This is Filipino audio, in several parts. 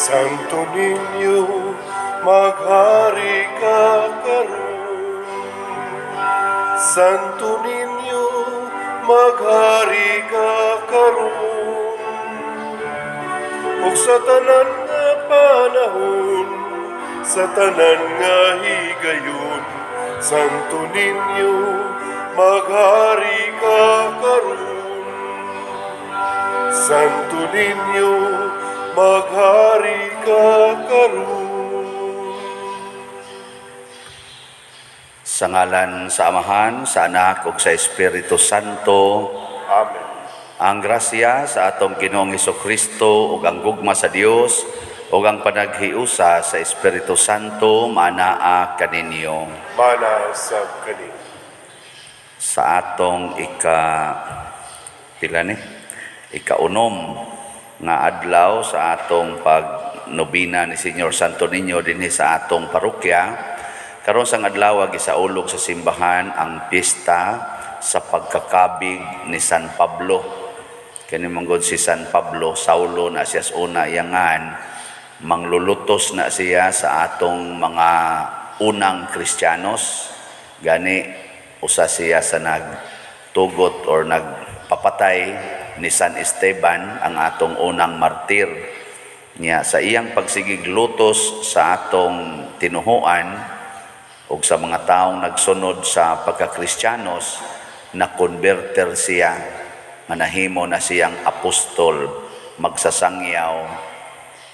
Santo Niño, maghari ka karon. Santo Niño, maghari ka karon. Ug sa tanan nga panahon, sa tanan nga higayon, Santo Niño, maghari ka karon. Santo Niño, maghari ka karon. Sa ngalan sa Amahan, sa Anak, ug sa Espiritu Santo. Amen. Ang grasya sa atong Ginoong Hesukristo ug ang gugma sa Dios ug ang panaghiusa sa Espiritu Santo manaa kaninyo. Mana sa kanin. Sa atong ikaunom nga adlaw sa atong pagnobina ni Señor Santo Niño dinhi sa atong parokya, karon sang adlaw gisaulog sa simbahan ang piyesta sa pagkakabig ni San Pablo. Kani manggod si San Pablo, Saulo na siya sa una iyangan, manglulutos na siya sa atong mga unang Kristiyanos. Gani usa siya sa nagtugot or nagpapatay ni San Esteban, ang atong unang martir niya. Sa iyang pagsigig lutos sa atong tinuhuan ug sa mga taong nagsunod sa pagka-Kristiyanos, na-converter siya, manahimo na siyang apostol, magsasangyaw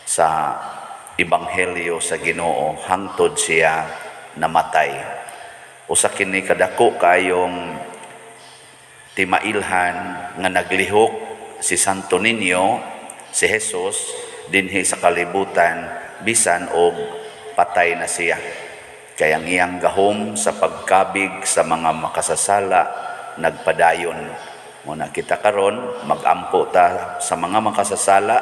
sa Ebanghelyo sa Ginoo hangtod siya namatay. Usa kini kadako kayong timailhan nga naglihok si Santo Niño, si Jesus, dinhi sa kalibutan bisan og patay na siya. Kaya ang iyang gahom sa pagkabig sa mga makasasala nagpadayon. Muna kita karon magampo ta sa mga makasasala,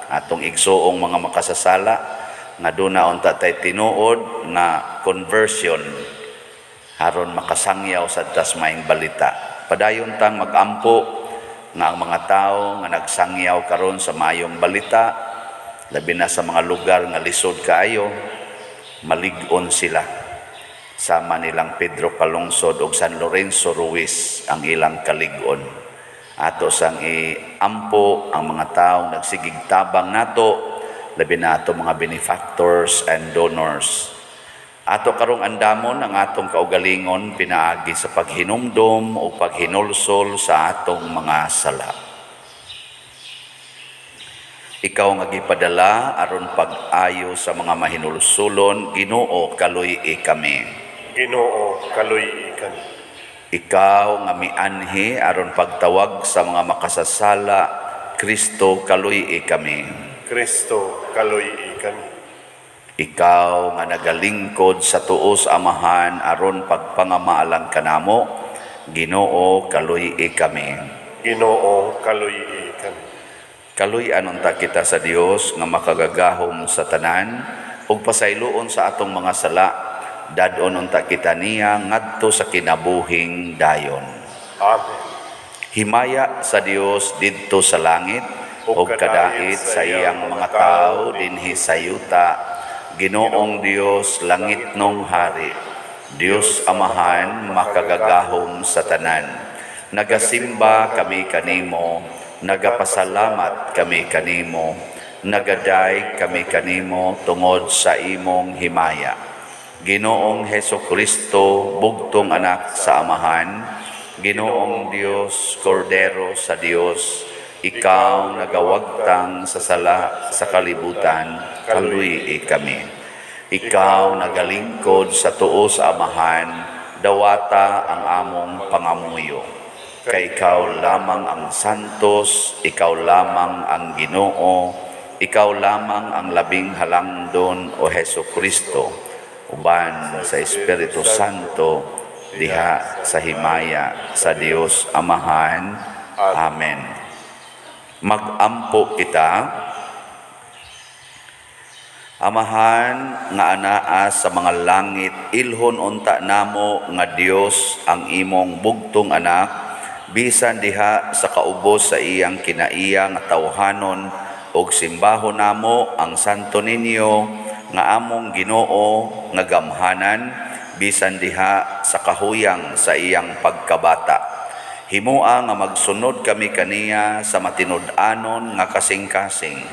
atong igsuong mga makasasala nga duna unta tay tinuod na conversion aron makasangyaw sa tasmaing balita. Padayon tang magampo nga ang mga tao nga nagsangyaw karon sa maayong balita, labi na sa mga lugar nga lisod kaayo, malig-on sila. Sama nilang Pedro Calungsod ug San Lorenzo Ruiz ang ilang kalig-on. Ato sang iampo ang mga taong nagsigig tabang nato, labi na ato mga benefactors and donors. Ato karong andamon ang atong kaugalingon pinaagi sa paghinumdom o paghinulsol sa atong mga sala. Ikaw nga gipadala aron pag-ayo sa mga mahinulsulon, Ginoo kaluy-i kami. Ginoo, kaluy-i kami. Ikaw nga mianhi aron pagtawag sa mga makasasala, Kristo kaluy-i kami. Kristo, kaluy-i kami. Ikaw nga nagalingkod sa tuos Amahan aron pagpangamaalan kanamo, Ginoo kaluy-i kami. Ginoo, kaluy-i kami. Kaluy-an unta kita sa Dios nga makagagahom sa tanan ug pasayloon sa atong mga sala, dadon unta kita niya ngadto sa kinabuhing dayon. Amen. Himaya sa Dios didto sa langit ug kadait sa iyang mga tawo dinhi sa yuta. Ginoong Dios langit nung hari, Dios Amahan makagagahom sa tanan. Nagasimba kami kanimo, nagapasalamat kami kanimo, nagaday kami kanimo tungod sa imong himaya. Ginoong Hesukristo, bugtong anak sa Amahan, Ginoong Dios, Kordero sa Dios, ikaw nagawagtang sa sala sa kalibutan, kaluy-i kami. Ikaw nagalingkod sa tuo sa Amahan, dawata ang among pangamuyo. Kay ikaw lamang ang santos, ikaw lamang ang Ginoo, ikaw lamang ang labing halangdon o Hesukristo, uban sa Espiritu Santo, diha sa himaya sa Dios Amahan. Amen. Magampo kita. Amahan nga anaa sa mga langit, ilhon unta namo nga Dios ang imong bugtong anak, bisan diha sa kaubos sa iyang kinaiya nga tawhanon, ug simbaho namo ang Santo Niño nga among Ginoo nga gamhanan bisan diha sa kahuyang sa iyang pagkabata. Himua nga magsunod kami kaniya sa matinud-anon nga kasing-kasing.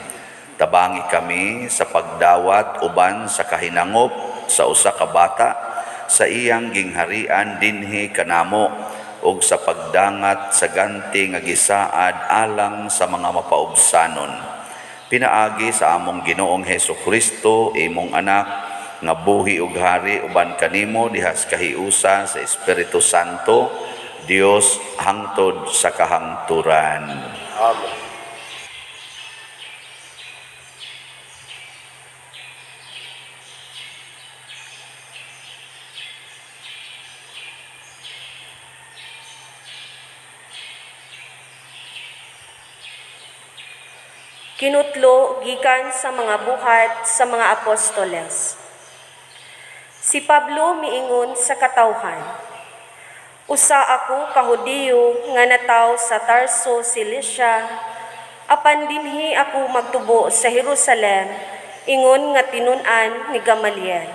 Tabangi kami sa pagdawat uban sa kahinangop sa usa ka bata sa iyang gingharian dinhi kanamo ug sa pagdangat sa ganti nga gisaad alang sa mga mapaubsanon. Pinaagi sa among Ginoong Hesukristo, imong anak, nga buhi ug hari uban kanimo diha sa kahiusa sa Espiritu Santo, Dios hangtod sa kahangturan. Amen. Kinutlo gikan sa mga buhat sa mga apostoles. Si Pablo miingon sa katawhan, usa ako ka Hudiyo nga nataw sa Tarso, Cilicia, apan dinhi ako magtubo sa Jerusalem, ingon nga tinun-an ni Gamaliel.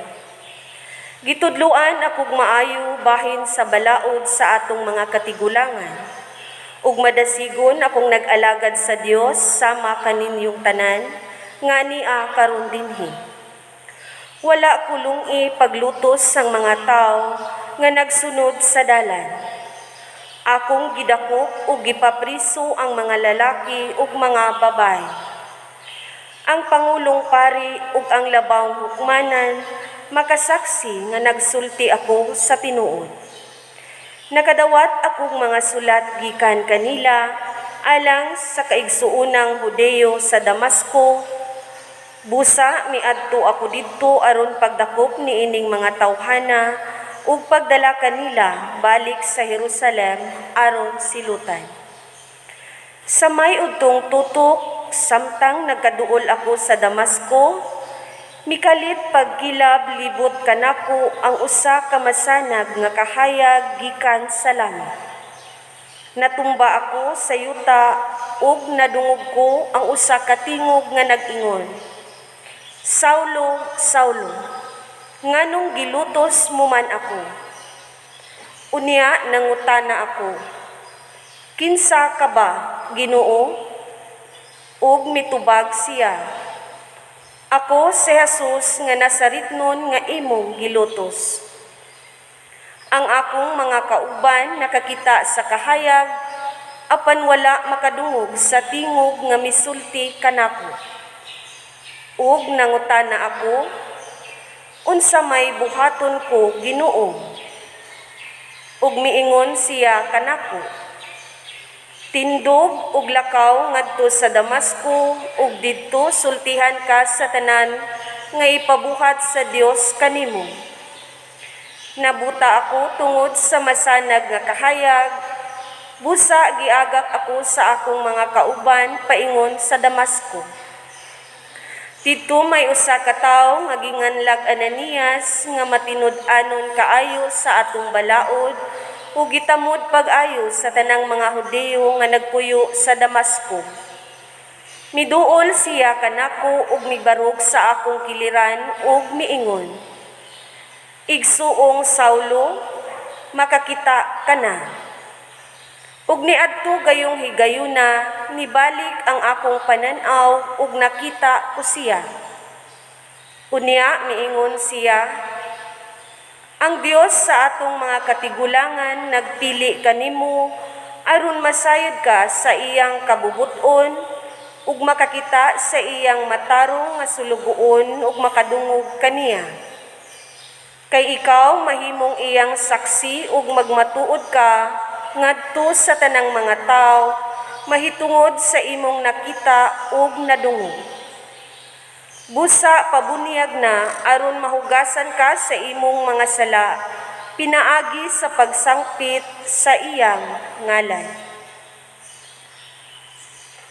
Gitudloan akong maayo bahin sa balaod sa atong mga katigulangan, ug madasigon akong nag-alagad sa Dios sama kaninyong tanan, nga niya karon dinhi. Wala kulungi paglutos sang mga tao nga nagsunod sa dalan. Akong gidakop ug gipapriso ang mga lalaki ug mga babae. Ang Pangulong Pari ug ang labawng hukmanan makasaksi nga nagsulti ako sa tinuod. Nakadawat akong mga sulat gikan kanila alang sa kaigsuunang Hudeyo sa Damasco. Busa miadto ako didto aron pagdakop niining mga tawhana ug pagdala kanila balik sa Jerusalem aron silutan. Sa may udtong tutok samtang nagkaduol ako sa Damasco, mikalit pagkilab libot kanako ang usa ka masanag nga kahayag gikan sa langit. Natumba ako sa yuta ug nadungog ko ang usa ka tingog nga nag-ingon, Saulo, Saulo, nganong gilutos mo man ako? Unya nangutana ako, kinsa ka ba, Ginoo? Ug mitubag siya, ako si Jesus nga Nazaretnon nga imong gilutos. Ang akong mga kauban nakakita sa kahayag, apan wala makadungog sa tingog nga misulti kanako. Ug nangutana ako, unsa may buhaton ko, Ginoo? Ug miingon siya kanako, tindog ug lakaw ngadto sa Damasco ug didto sultihan ka sa tanan nga ipabuhat sa Dios kanimo. Nabuta ako tungod sa masanag nga kahayag, busa giagak ako sa akong mga kauban paingon sa Damasco. Dito may usa ka tawo nga ginganlag Ananias nga matinud-anon kaayo sa atong balaod ug gitamod pag-ayo sa tanang mga Hudiyo nga nagpuyo sa Damasco. Miduol siya kanako ug mibarog sa akong kiliran ug miingon, Igsuong Saulo, makakita ka na. Ug niadto gayong higayuna, nibalik ang akong pananaw ug nakita ko siya. Unya miingon siya, ang Dios sa atong mga katigulangan nagpili kanimo aron masayod ka sa iyang kabubuton ug makakita sa iyang matarong nga sulugoon ug makadungog kaniya. Kay ikaw mahimong iyang saksi ug magmatuod ka ngadto sa tanang mga tao mahitungod sa imong nakita ug nadungog. Busa pabunyag na aron mahugasan ka sa imong mga sala, pinaagi sa pagsangpit sa iyang ngalan.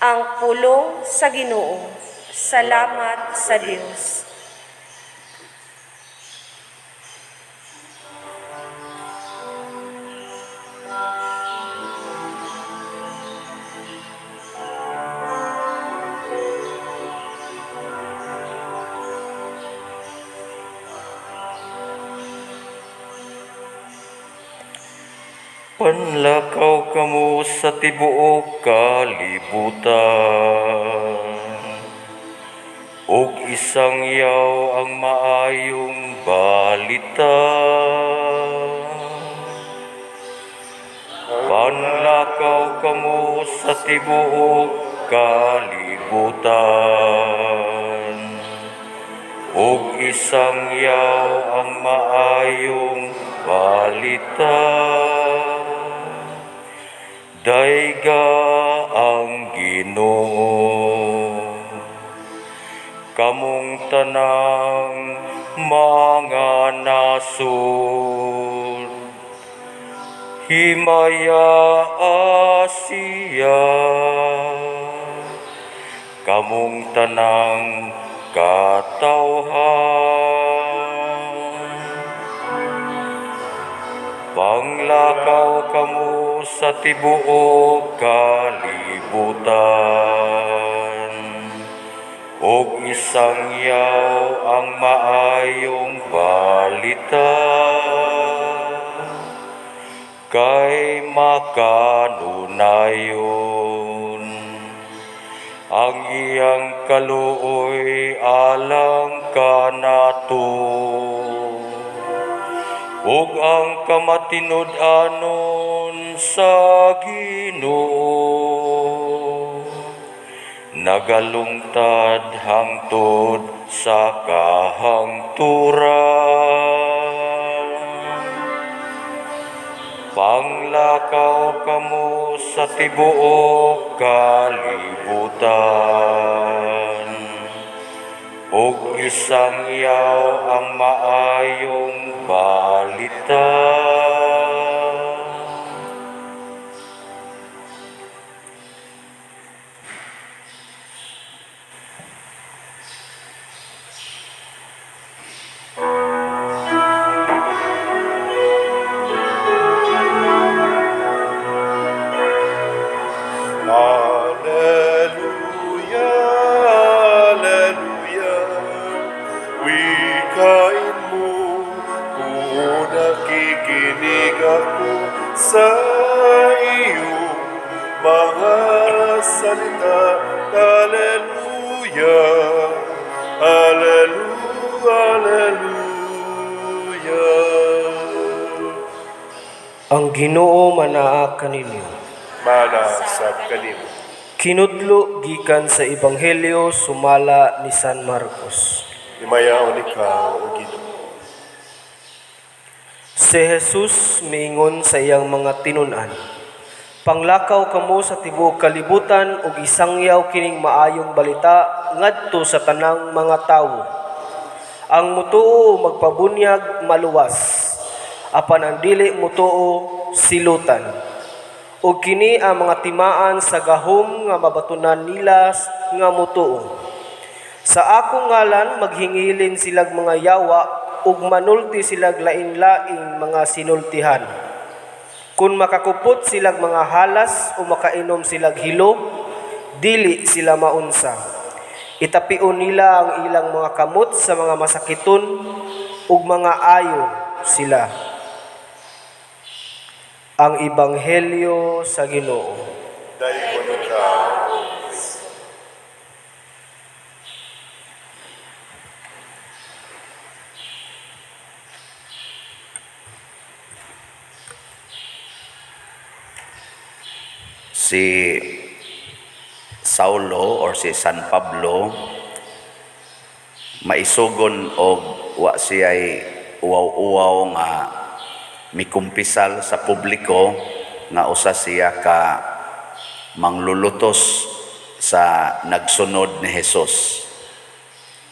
Ang pulong sa Ginoo. Salamat sa Dios. Panlakaw kamo sa tibuok kalibutan, ug isang yaw ang maayong balita. Panlakaw kamo sa tibuok kalibutan, ug isang yaw ang maayong balita. Dayga ang Ginoo, kamong tanang mga nasud, himaya Asia, kamong tanang katawhan. Panglakaw kamo sa tibuok kalibutan, ug isang yaw ang maayong balita. Kay makanunayon ang iyang kaluoy alang kanato, ug ang kamatinud-anon sa Ginoo nagalungtad hangtod sa kahangturan. Panglakaw kamo sa tibuok kalibutan, ug isang yaw ang maayong balita. Alleluia, Alleluia. Wikain mo kung nakikinig ako sa iyong mga salita. Alleluia, Alleluia, Alleluia. Ang Ginoo manaa kaninyo. Mana sa kanimo. Kinudlo gikan sa Ebanghelyo sumala ni San Marcos. Himayaon ikaw, O Ginoo. Si Jesus miingon sa iyang mga tinun-an, panglakaw kamo sa tibuok kalibutan ug isangyaw kining maayong balita ngadto sa tanang mga tawo. Ang mutuo magpabunyag maluwas, apan ang dili mutuo silutan. Ug kini ang mga timaan sa gahom nga mabatunan nila nga mutuo. Sa akong ngalan maghingilin silag mga yawa ug manulti silag lain-laing mga sinultihan. Kung makakupot silag mga halas o makainom silag hilo, dili sila maunsa. Itapion nila ang ilang mga kamot sa mga masakiton ug mga ayo sila. Ang Ebanghelyo sa Ginoo. Dayon ikaw. Si Saulo or si San Pablo maisugon og wa siya'y uwaw-uwaw nga mikumpisal sa publiko nga usa siya ka manglulutos sa nagsunod ni Jesus,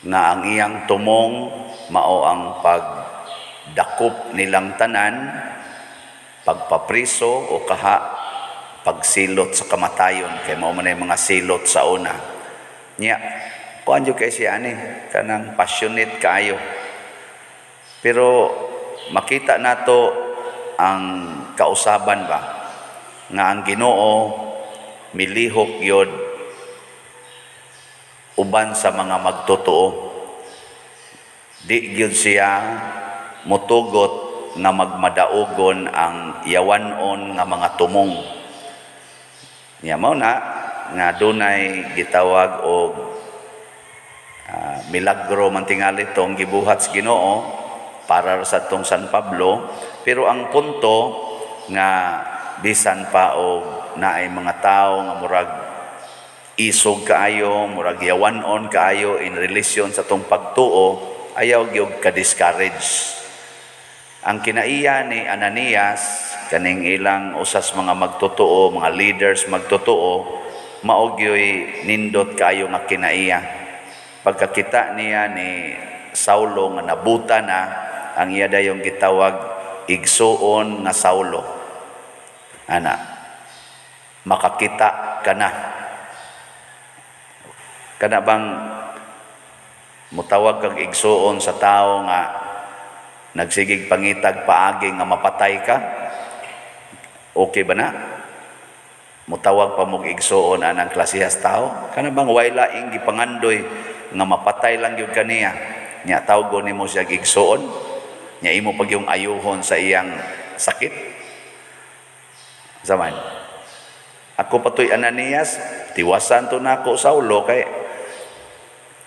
nga ang iyang tumong mao ang pagdakop nilang tanan, pagpapriso o pagsilot sa kamatayon, kay mao man ay mga silot sa una niya. Kuan jud kay siya ani kanang passionate kaayo, pero makita nato ang kausaban ba nga ang Ginoo milihok yod uban sa mga magtotoo. Di gyud siya motugot nga magmadaogon ang yawanon nga mga tumong. Nya mao na nga dunay gitawag og milagro man tingali tong gibuhat sa Ginoo para sa tong San Pablo, pero ang punto nga bisan pa og naay mga tao nga murag isog kaayo, murag yawanon kaayo in relasyon sa tong pagtuo, ayaw gyud ka-discourage. Ang kinaiya ni Ananias kaning ilang usas mga magtotoo, mga leaders magtotoo, mao gyoy nindot kaayo nga kinaiya. Pagkakita niya ni Saulo nga nabuta na, ang iya dayong gitawag igsuon nga Saulo. Ana, makakita ka na. Kana bang mutawag kag igsuon sa tao nga nagsigig pangitag paagi nga mapatay ka? Okay ba na? Mutawag pa mong igsuon anang klasihas tao? Kana bang way laing gipangandoy nga mapatay lang yun kaniya, nya tawgon nimo siya igsuon, nya imo pag yung ayuhon sa iyang sakit. Zaman, ako patoy Ananias, tiwasan to nako Saulo kay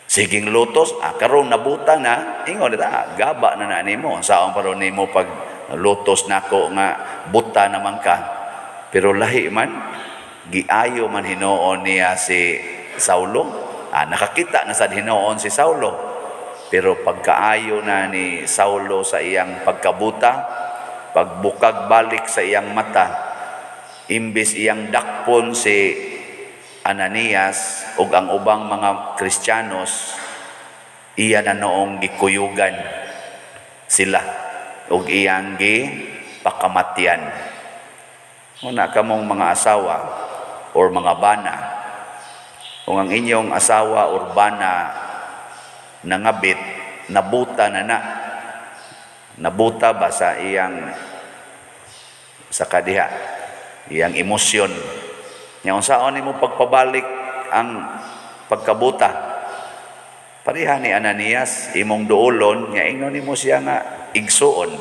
siging lutos, karon nabuta na, ingon ta, gaba na nimo, saon paron nimo pag lutos nako nga buta naman ka. Pero lahi man, giayo man hinuon niya si Saulo. Nakakita na sa hinoon si Saulo, pero pagkaayo na ni Saulo sa iyang pagkabuta, pagbukag balik sa iyang mata, imbis iyang dakpon si Ananias ug ang ubang mga Kristiyanos, iya na noong gikuyugan sila ug iyang gipakamatyan. Muna kamong mga asawa or mga bana, kung ang inyong asawa or bana nangabit, nabuta na, nabuta ba sa iyang sa kadiha, iyang emosyon, nya unsaon nimo pagpabalik ang pagkabuta? Pareha ni Ananias, imong duolon, nya ingnon nimo siya nga igsuon,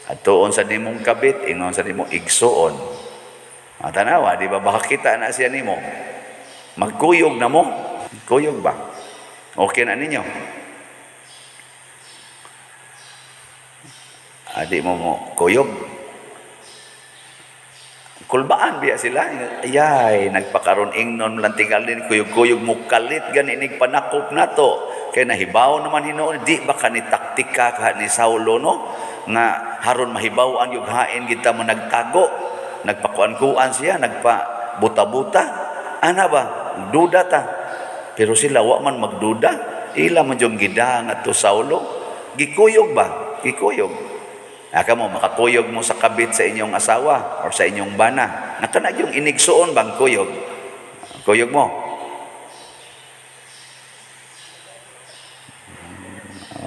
at tuon sa nimong kabit, ingnon sa nimo igsuon. Tanawa, di ba makakita na siya nimo? Magkuyog na mo. Kuyog ba? Okay na ninyo? Di mo kuyog. Kulbaan biya sila. Ayay, nagpakaroon ingnon lang tingal din kuyog-kuyog mo kalit ganinig panakop na to. Kaya nahibaw naman hinoon. Di ba ka ni taktika ka ni Saulo, no? Nga haron mahibaw ang yughain kita mo nagtago. Nagpakuan-kuan siya, nagpa-buta-buta. Ana ba? Duda ta. Pero sila wa man magduda. Ila man yung gidang at to Saulo. Gikuyog ba? Gikuyog. Kamo makakuyog mo sa kabit sa inyong asawa or sa inyong bana. Nakanag yung inigsuon bang kuyog? Kuyog mo.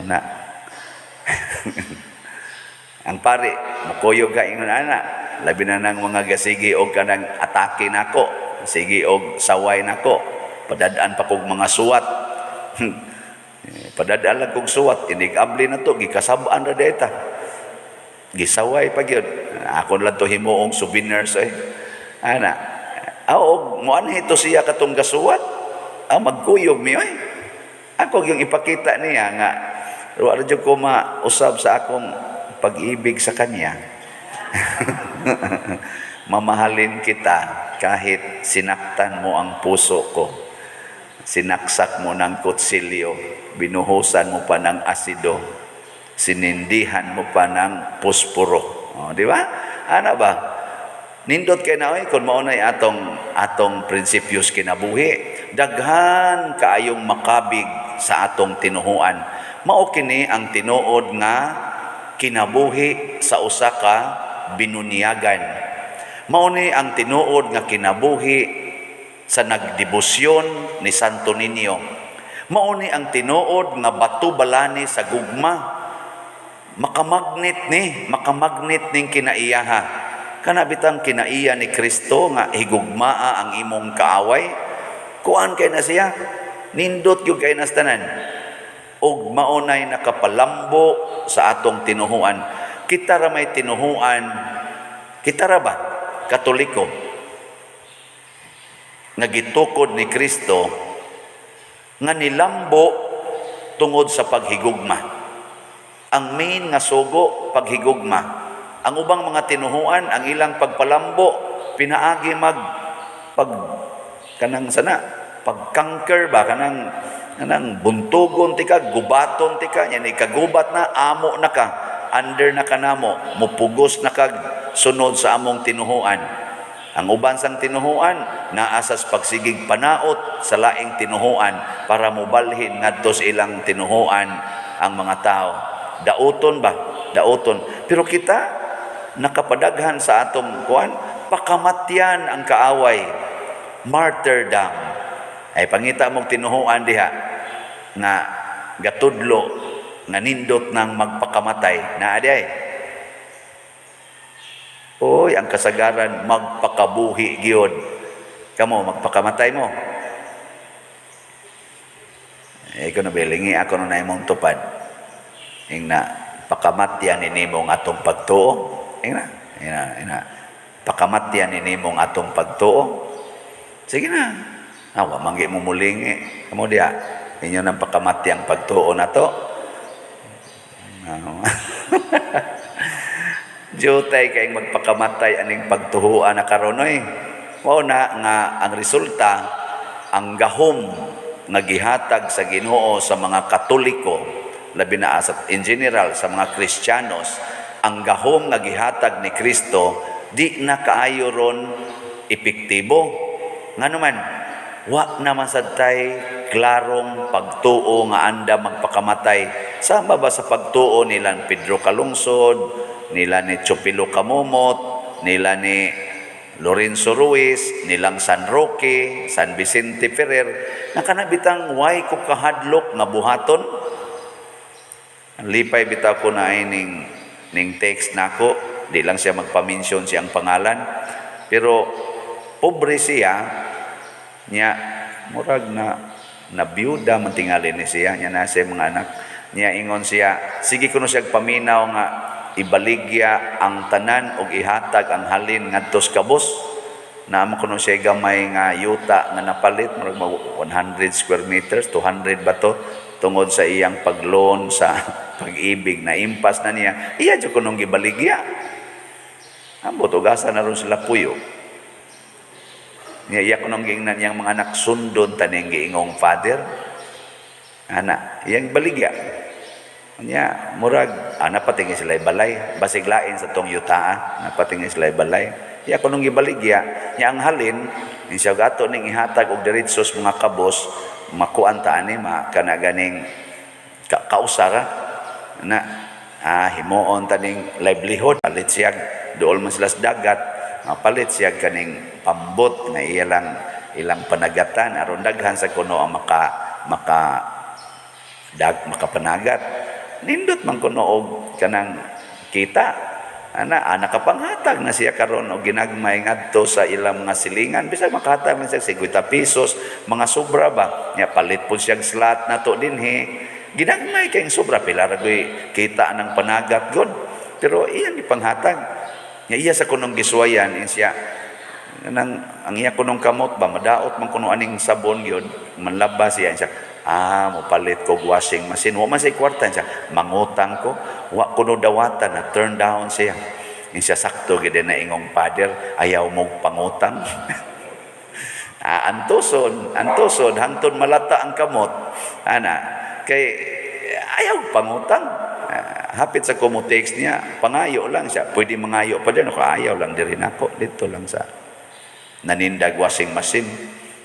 Na. Ang pare, mukuyog ka ingon ana. Labi na ng mga gasigi o kanang atake nako. Sige og saway nako, padadaan pa kog mga suwat. Padadaan lang kog suwat, inigabli na to, gikasabaan ra deta. Gisaway pa gyud. Ako lang to himuong souvenirs ana. Og moanhi to siya katong gasuwat. Magkuyog mi oy. Ako yung ipakita niya nga wa ra jud ko mausab sa akong pag-ibig sa kanya. Mamahalin kita kahit sinaktan mo ang puso ko, sinaksak mo ng kutsilyo, binuhusan mo pa ng asido, sinindihan mo pa ng puspuro. Di ba? Ano ba? Nindot kay na kung maunay atong prinsipyos kinabuhi, daghan kaayong makabig sa atong tinuhuan. Mao kini ang tinuod nga kinabuhi sa usa ka binunyagan. Mauni ang tinuod nga kinabuhi sa nagdebosyon ni Santo Niño. Mauni ang tinuod nga batu balani sa gugma. Makamagnet ning kinaiyaha. Kana bitang kinaiya ni Kristo nga higugmaa ang imong kaaway. Kuan kay na siya, nindot gyud kay nas tanan. Og maunay nakapalambo sa atong tinuhuan. Kita ra may tinuhuan, kita ra ba Katoliko nga gitukod ni Kristo nga nilambo tungod sa paghigugma. Ang main nga sugo paghigugma. Ang ubang mga tinuhuan, ang ilang pagpalambo pinaagi pagkanker ba kanang buntugon ti ka, gubaton ti ka, yan ikagubat na, amo na ka, under na ka namo, mupugos na ka sunod sa among tinuhuan. Ang uban sang tinuhuan, naasas pagsigig panaot sa laing tinuhuan para mubalhin ngadto sa ilang tinuhuan ang mga tao. Dauton ba? Dauton. Pero kita, nakapadaghan sa atong pakamatyan ang kaaway, martyrdom. Ay pangita mong tinuhuan diha nga gatudlo nga nindot ng magpakamatay na aday. Oy, ang kasagaran magpakabuhi gyud. Kamo magpakamatay mo. Ikaw na bilingi ako na imong tupad. Ingna pakamatyan ni nimo nga atong pagtuo. Ingna pakamatyan ni nimo nga atong pagtuo. Sige na. Awa manggi mo mulingi. Kamo diha. Inyo nang pakamatyang pagtuo na to. Jutay kay magpakamatay aning pagtuhuan na karon oy. Mao na nga ang resulta ang gahom nga gihatag sa Ginoo sa mga Katoliko, labi na in general sa mga Kristiyanos, ang gahom nga gihatag ni Kristo di na kaayo ron epektibo. Ngano man wa naman sadtay klarong pagtuo nga anda magpakamatay. Sama ba sa pagtuo nila Pedro Calungsod, nila ni Chupilo Camomot, nila ni Lorenzo Ruiz, nilang San Roque, San Vicente Ferrer, na kanabitang way ko kahadlok nga buhaton. Lipay bitaw ko na ay ning text nako, di lang siya magpa-mention siyang pangalan, pero pobre siya, niya murag na biyuda man tingali ni siya, niya na siya mga anak, niya ingon siya, sige kuno siya paminaw nga ibaligya ang tanan og ihatag ang halin ngadto sa kabus. Naamo kuno siya gamay nga yuta nga napalit murag 100 square meters, 200 ba to, tungod sa iyang pagloan sa pag-ibig na impas na niya. Iya jud kunong gibaligya. Ambot ugasa na ron sila puyo. Niya iya kunong giingnan yang mga anak sundon taning giingong father. Ana, iyang baligya. Nya murag napatingin sila balay basig lain sa tong yutaa, napatingin sila balay ya kunong gibaligya nya ang halin ni siya gato ning ihatag og diretsos mga kabos makuan ta ani kana ganing kausara na himuon taning livelihood, palit siya dool man sila sa dagat, mapalit siya kaning pambot na ilang panagatan aron daghan sa kuno ang makapanagat. Nindot man kuno og kanang kita nakapanghatag na siya karon og ginagmay ngadto sa ilang mga silingan bisag makahatag man siya 50 pesos mga sobra ba nya palit pud siya slot nato dinhi ginagmay kay sobra pila ra kita nang panagat gud pero iyang ipanghatag nya iya sa kunong giswayan siya ang iya kunong kamot ba madaot man kuno aning sabon gyud manlabas siya mopalit ko washing machine. Wa man say kwarta siya. Mangutang ko. Wa kuno dawatan na turn down siya. Siya sakto gid na ingong father ayaw mong pangutang. Antosod hangtod malata ang kamot. Kay ayaw pangutang. Hapit sa komo text niya, pangayo lang siya. Pwede mangayo pa din ako. Ayaw lang din ako. Dito lang sa nanindag washing machine.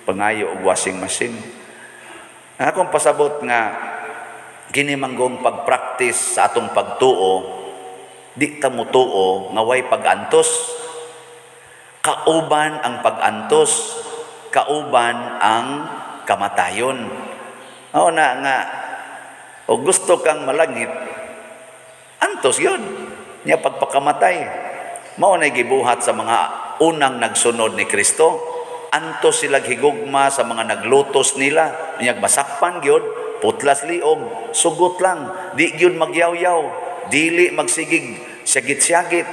Pangayo og washing machine. Akong pasabot nga ginimanggong pag-practice sa atong pagtuo, di ta mutuo nga way pag-antos. Kauban ang pag-antos, kauban ang kamatayon. Mao na nga o gusto kang malangit, antos yun. Niya pagpakamatay. Mao na gibuhat sa mga unang nagsunod ni Kristo. Antos sila higugma sa mga naglutos nila. Niyag basakpan gyud, putlas liog, sugot lang. Di gyud magyaw-yaw, dili magsigig Syagit-syagit.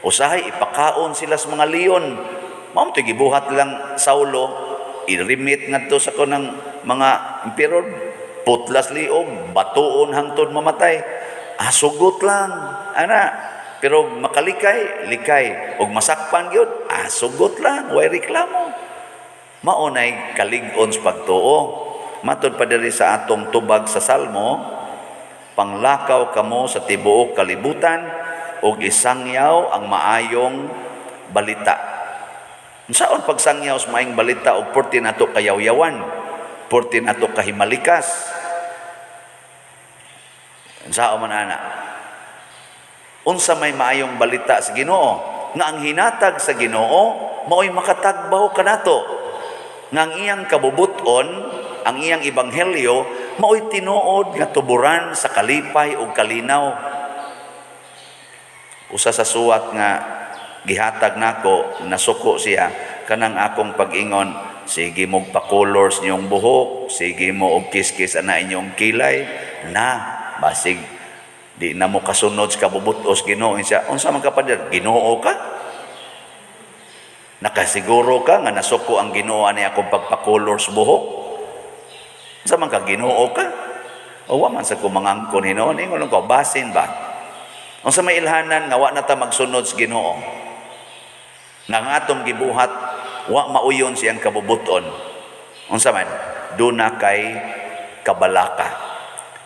Usahay, ipakaon sila sa mga leon. Mao to gibuhat lang Saulo, i-remit ngadto sa kanang mga emperor, putlas liog, batuon hangtod mamatay. Sugot lang, ana. Pero makalikay, likay. Og masakpan gyud, sugot lang, way reklamo. Maunay kalig-on sa pagtuo. Matod pa diri sa atong tubag sa Salmo, panglakaw kamo sa tibuok kalibutan ug isangyaw ang maayong balita. Unsaon pagsangyaw sa maayong balita og porti nato kayawyawan, porti nato kahimalikas? Unsaon man ana? Unsa may maayong balita sa Ginoo nga ang hinatag sa Ginoo mao'y makatagbaw kanato, nga ang iyang kabubuton, ang iyang ebanghelyo mao'y tinuod nga tuburan sa kalipay ug kalinaw. Usa sa suwat nga gihatag nako, nasuko siya kanang akong pag-ingon, sige mo pa-colors niyong buhok, sige mo og kiskis ana inyong kilay, na basig di na mo kasunod sa kabubutos Ginoo siya. Unsa man ka pader? Ginoo ka? Nakasiguro ka nga nasuko ang Ginoo ani akong pagpa-colors buhok? Unsa man ka, Ginoo ka? O wa man sa kumangangkon hinuon, ingon ko basin ba? Unsa may ilhanan nga wa na ta magsunod sa Ginoo? Nga ang atong gibuhat wa mauyon siyang kabubuton. Unsa man? Duna kay kabalaka.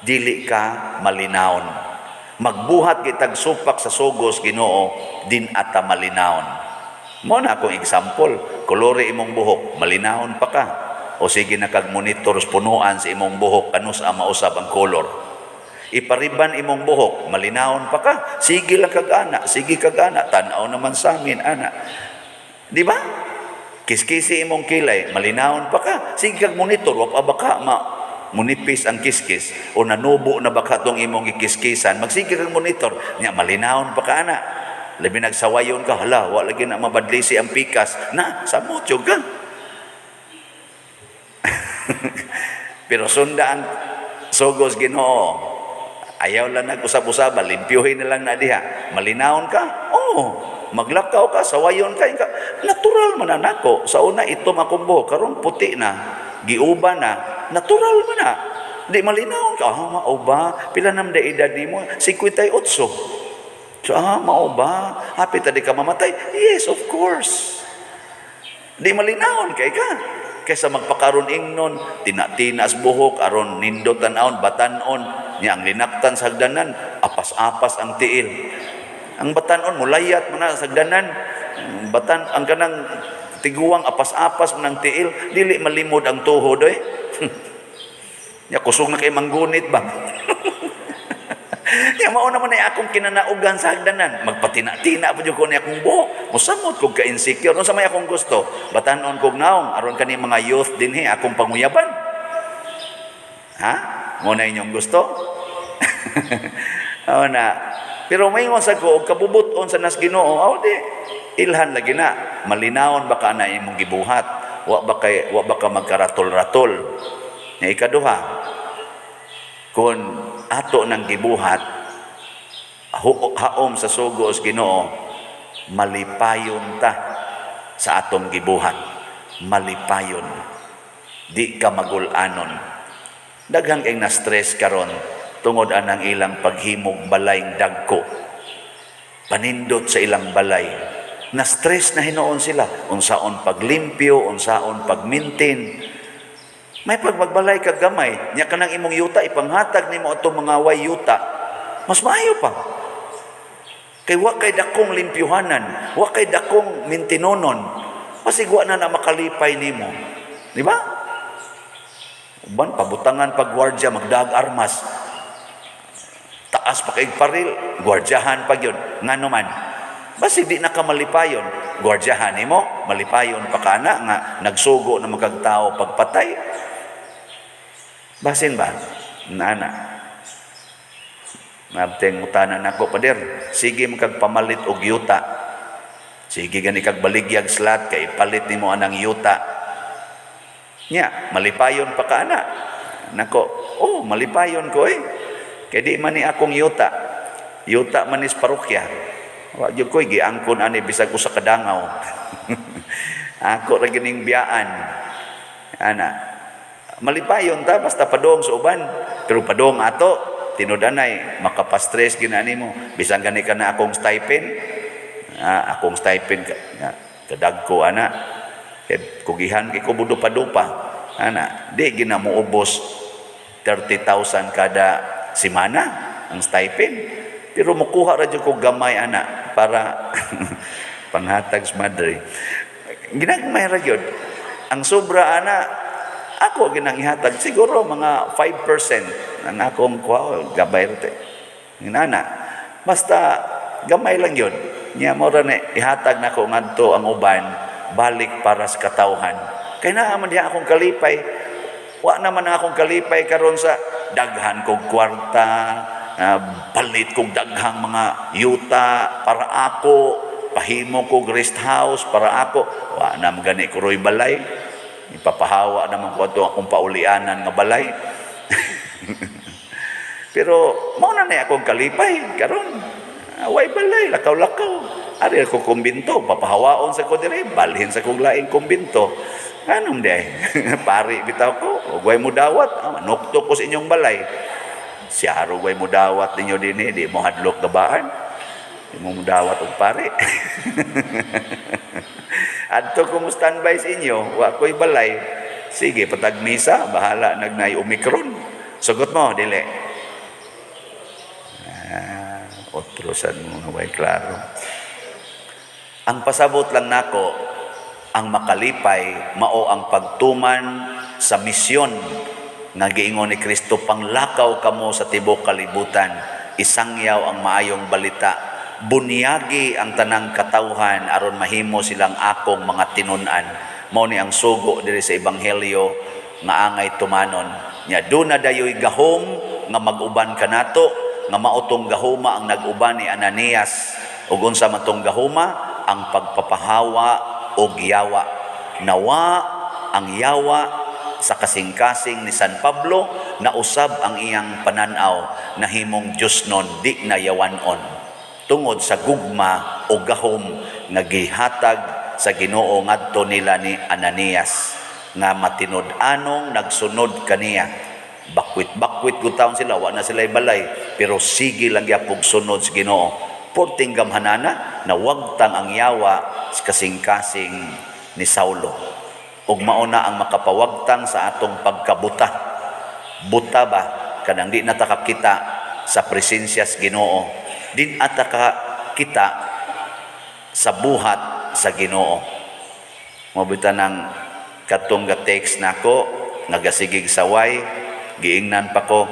Dili ka malinawon. Magbuhat kitag supak sa sugos Ginoo din ata malinawon. Mo na akong example, kolore imong buhok, malinawon pa ka. O sige na kag monitor punuan sa imong buhok kanus ang mausab ang kolor. Ipariban imong buhok, malinawon pa ka. Sige lang kag ana, sige kag ana, tan-aw naman sa amin ana. Di ba? Kiskisi imong kilay, malinawon pa ka. Sige kag monitor, wa pa baka munipis ang kiskis o nanubo na baka tong imong ikiskisan, magsige kang monitor nya malinawon pa ka ana. Labi nagsawayon ka, hala wa lagi na mabadlisi ang pikas na samot jud ka. Pero sunda ang sugos Ginoo, ayaw lang nag-usab-usab, limpyuhin na lang na diha. Malinawon ka, maglakaw ka, sawayon ka, natural man nako. Sa una ito makumbo, karon puti na, giuba na, natural man na. Di malinaw ka, mao ba? Pila nam da edad mo? 58. So, mao ba? Hapit tadi ka mamatay? Yes, of course. Di malinaw kay ka. Kaysa magpakaron ingnon, tina-tinas buhok, aron nindot tanawon, batanon, niya ang linaktan sa hagdanan, apas-apas ang tiil. Ang batanon, mulayat mo na sa hagdanan, ang kanang tiguang apas-apas mo ng tiil, dili malimod ang tuhod eh. Ya kusog na kay manggunit ba? Ya mao naman ay akong kinanaugan sa hagdanan. Magpatina-tina pa jud ko ni akong buhok. Musamot kog ka insecure. Unsa may akong gusto? Batanon kog naong aron kani mga youth dinhi akong panguyaban. Ha? Mo na inyong gusto? Na. Pero may sa ko og kabubuton sa nas Ginoo, di ilhan lagi na. Malinawon baka na imong gibuhat. Wa ba ka magkaratol-ratol. Nga ikaduha, kung ato ng gibuhat, haom sa sugos Ginoo, malipayon ta sa atong gibuhat. Malipayon. Di ka magulanon. Daghang kay na-stress karon tungod anang ilang paghimog balayng dagko. Panindot sa ilang balay. Na-stress na hinoon sila. Unsaon paglimpyo, unsaon pag-maintain. May pagmagbalay kag gamay, nya kanang imong yuta ipanghatag nimo atong mga way yuta. Mas maayo pa. Kay wa kay dakong limpyuhanan, wa kay dakong mintinonon. Pasig wa na makalipay nimo. Di ba? Uban pabutangan pag gwardiya magdag armas. Taas pa kay paril, gwardyahan pa gyud. Ngano man? Basig di na ka malipayon, gwardyahan nimo, malipayon pa kana nga nagsugo na magkagtao pagpatay. Basin ba? Nana. Mabteng utanan ako pader. Sige magkagpamalit og yuta. Sige gani kag baligyag slat kay palit nimo anang yuta. Nya, malipayon pa ka ana. Nako, malipayon ko eh. Kay di man ni akong yuta. yuta manis parokya. Wa jud koy giangkon ani bisag usa ka dangaw. Ako ra gining biyaan. Ana. Malipayon ta basta padong sa uban. Pero padong ato tinud-anay makapastres ginani mo. Bisan gani ka na akong stipend. Akong stipend kadag ko ana. Kugihan kay ko budupa-dupa. Ana, di gina mo ubos 30,000 kada semana ang stipend. Pero makuha ra jud ko gamay ana para panghatag sa madre. Ginagmay ra jud. Ang sobra ana ako ginang ihatag siguro mga 5% ang akong kuha gabay rete. Nginana. Basta gamay lang yun. Nya mo ra ni ihatag nako ngadto ang uban balik para sa katawhan. Kay naa man diha akong kalipay. Wa naman akong kalipay karon sa daghan kog kwarta, palit kog daghang mga yuta para ako, pahimo kog rest house para ako. Wa na gani ko roy balay. Ipapahawa naman ko ato akong paulianan nga balay. Pero mao na akong kalipay karon. Way balay lakaw-lakaw. Ari ko kumbinto, papahawaon sa ko dire, balhin sa kong laing kumbinto. Anong di? Pari bitaw ko, way mo dawat, nukto ko sa inyong balay. Siyaro way mo dawat ninyo din di mo hadlok gabaan. Di mo dawat og pari. Adto ko mo standby sa inyo, wa ko'y balay. Sige, patag misa, bahala nagnay Omicron. Sugot mo, dili. Otrosan mo, way klaro. Ang pasabot lang nako, ang makalipay, mao ang pagtuman sa misyon nga giingon ni Kristo, panglakaw kamo sa tibok kalibutan, isangyaw ang maayong balita, bunyagi ang tanang katawhan aron mahimo silang akong mga tinunan. Mao ni ang sugo diri sa ebanghelyo nga angay tumanon. Nya duna dayoy gahom nga mag-uban kanato, nga mautong gahuma ang nag-uban ni Ananias. Ug unsa man tong gahuma? Ang pagpapahawa o yawa. Nawa ang yawa sa kasing-kasing ni San Pablo na usab ang iyang pananaw na himong Diyos nun di na yawanon. Tungod sa gugma o gahom nga gihatag sa Ginoo ngadto nila ni Ananias nga matinud-anong nagsunod kaniya. Bakwit-bakwit gutaon sila, wa na sila balay, pero sige lang gyapon sunod sa Ginoo. Porting gamhanana na wagtang ang yawa sa kasing-kasing ni Saulo. Ug mauna ang makapawagtang sa atong pagkabuta. Buta ba kanang di natakakita sa presensya sa Ginoo. Din ataka kita sa buhat sa Ginoo. Mabita ng katong ga-text nako nagasigig saway, giingnan pa ko.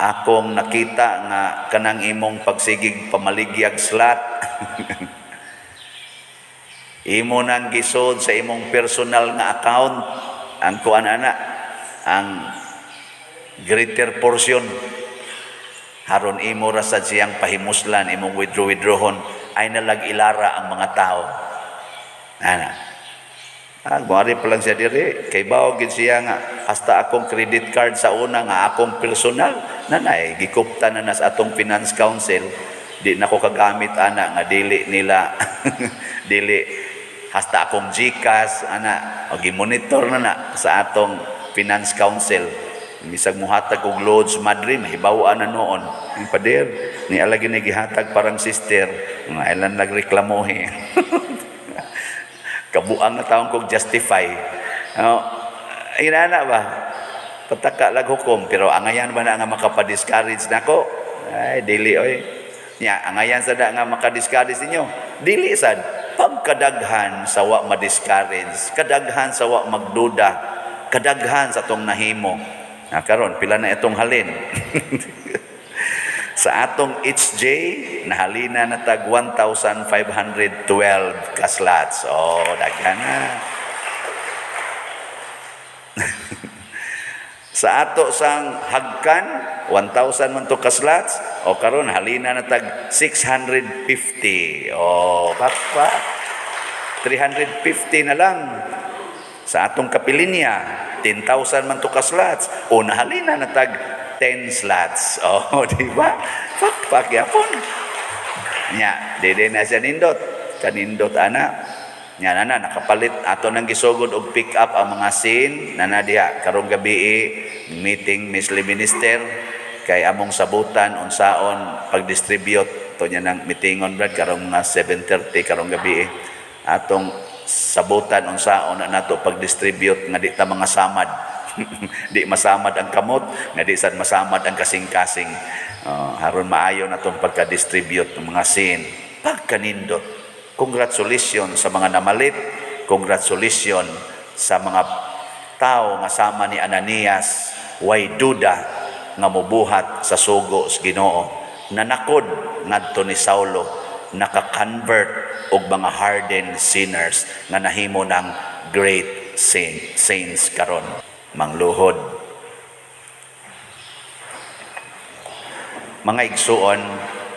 Akong nakita nga kanang imong pagsigig pamaligyag slat. Imo nang gisod sa imong personal nga account ang kuan ana, ang greater portion. Haron imo ra sad siyang pahimuslan, imong withdrawon ay nalag ilara ang mga tao. Ana. Buhari pa lang siya diri, kay bawo gid siya nga hasta akong credit card sa una nga akong personal, nanay gikupta na nas atong finance council, di na ko kagamit ana nga dili nila dili hasta akong GCash ana o gi-monitor na sa atong finance council. Misag muhatag og loads madri mahibaw-an na noon. Ang pader ni alagi ni gihatag parang sister, nga ilan nagreklamohi. Kabuang na taong kong justify. Inana ba? Pataka lag hukom. Pero angayan ba na nga makapa-discourage na ko? Ay, dili oy. Angayan sa da nga makadiscourage ninyo. Dili sad. Pagkadaghan sa wa ma-discourage. Kadaghan sa wa magduda. Kadaghan sa tong nahimo. Karon pila na itong halin. Sa atong HJ, nahalina na tag 1,512 kaslots. Oh, daghan na. Sa ato sang hagkan, 1,000 man to kaslots. O karon halina na tag 650. Oh, papa. 350 na lang. Sa atong kapilinya, 10,000 man to kaslots. O nahalina na tag 10 slots. Oh, di ba? Pak yapon. Nya, dede na siya nindot. Kanindot ana. Nya nana nakapalit ato nang gisugod og pick up ang mga scene nana diha karong gabi meeting Misli Minister kay among sabutan unsaon pag-distribute to nya nang meetingon brad karong mga 7:30 karong gabi atong sabutan unsaon na nato pag-distribute nga di ta mga samad. Di masamad ang kamot nga di sad masamad ang kasing-kasing. Haron maayo na itong pagka-distribute ng mga scene. Pagkanindot. Congratulations sa mga namalit. Congratulations sa mga tao nga sama ni Ananias. Way duda nga mubuhat sa sugo sa Ginoo. Nanakod ngadto ni Saulo. Naka-convert og mga hardened sinners nga nahimo ng great saints karon. Mangluhod. Mga igsuon,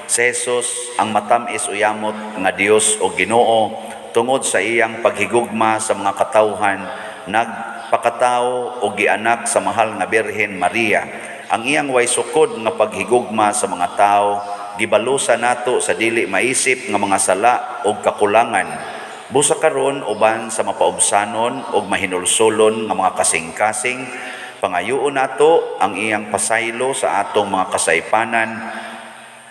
si Jesus ang matamis uyamot nga Dios o Ginoo tungod sa iyang paghigugma sa mga katawhan, nagpakatao o gianak sa mahal nga Birhen Maria. Ang iyang way sukod nga paghigugma sa mga tao, gibalusa nato sa dili maisip nga mga sala o kakulangan. Busa karon uban sa mapaubsanon o mahinulsulon nga mga kasing-kasing, pangayuon nato ang iyang pasaylo sa atong mga kasaypanan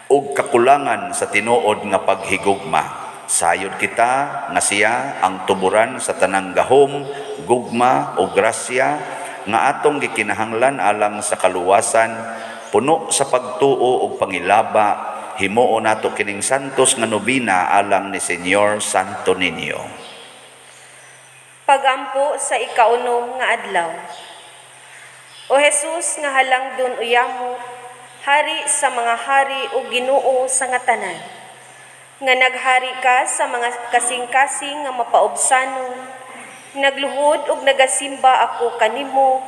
ug kakulangan sa tinuod nga paghigugma. Sayod kita nga siya ang tuburan sa tanang gahom, gugma o grasya nga atong gikinahanglan alang sa kaluwasan, puno sa pagtuo ug pangilaba. Himuo nato kining santos nga nobina alang ni Senyor Santo Niño. Pagampo sa ikaunom nga adlaw. O Jesus nga halangdon uyamo, hari sa mga hari o Ginoo sa nga tanan. Nga naghari ka sa mga kasing-kasing nga mapaubsanon, nagluhod ug nagasimba ako kanimo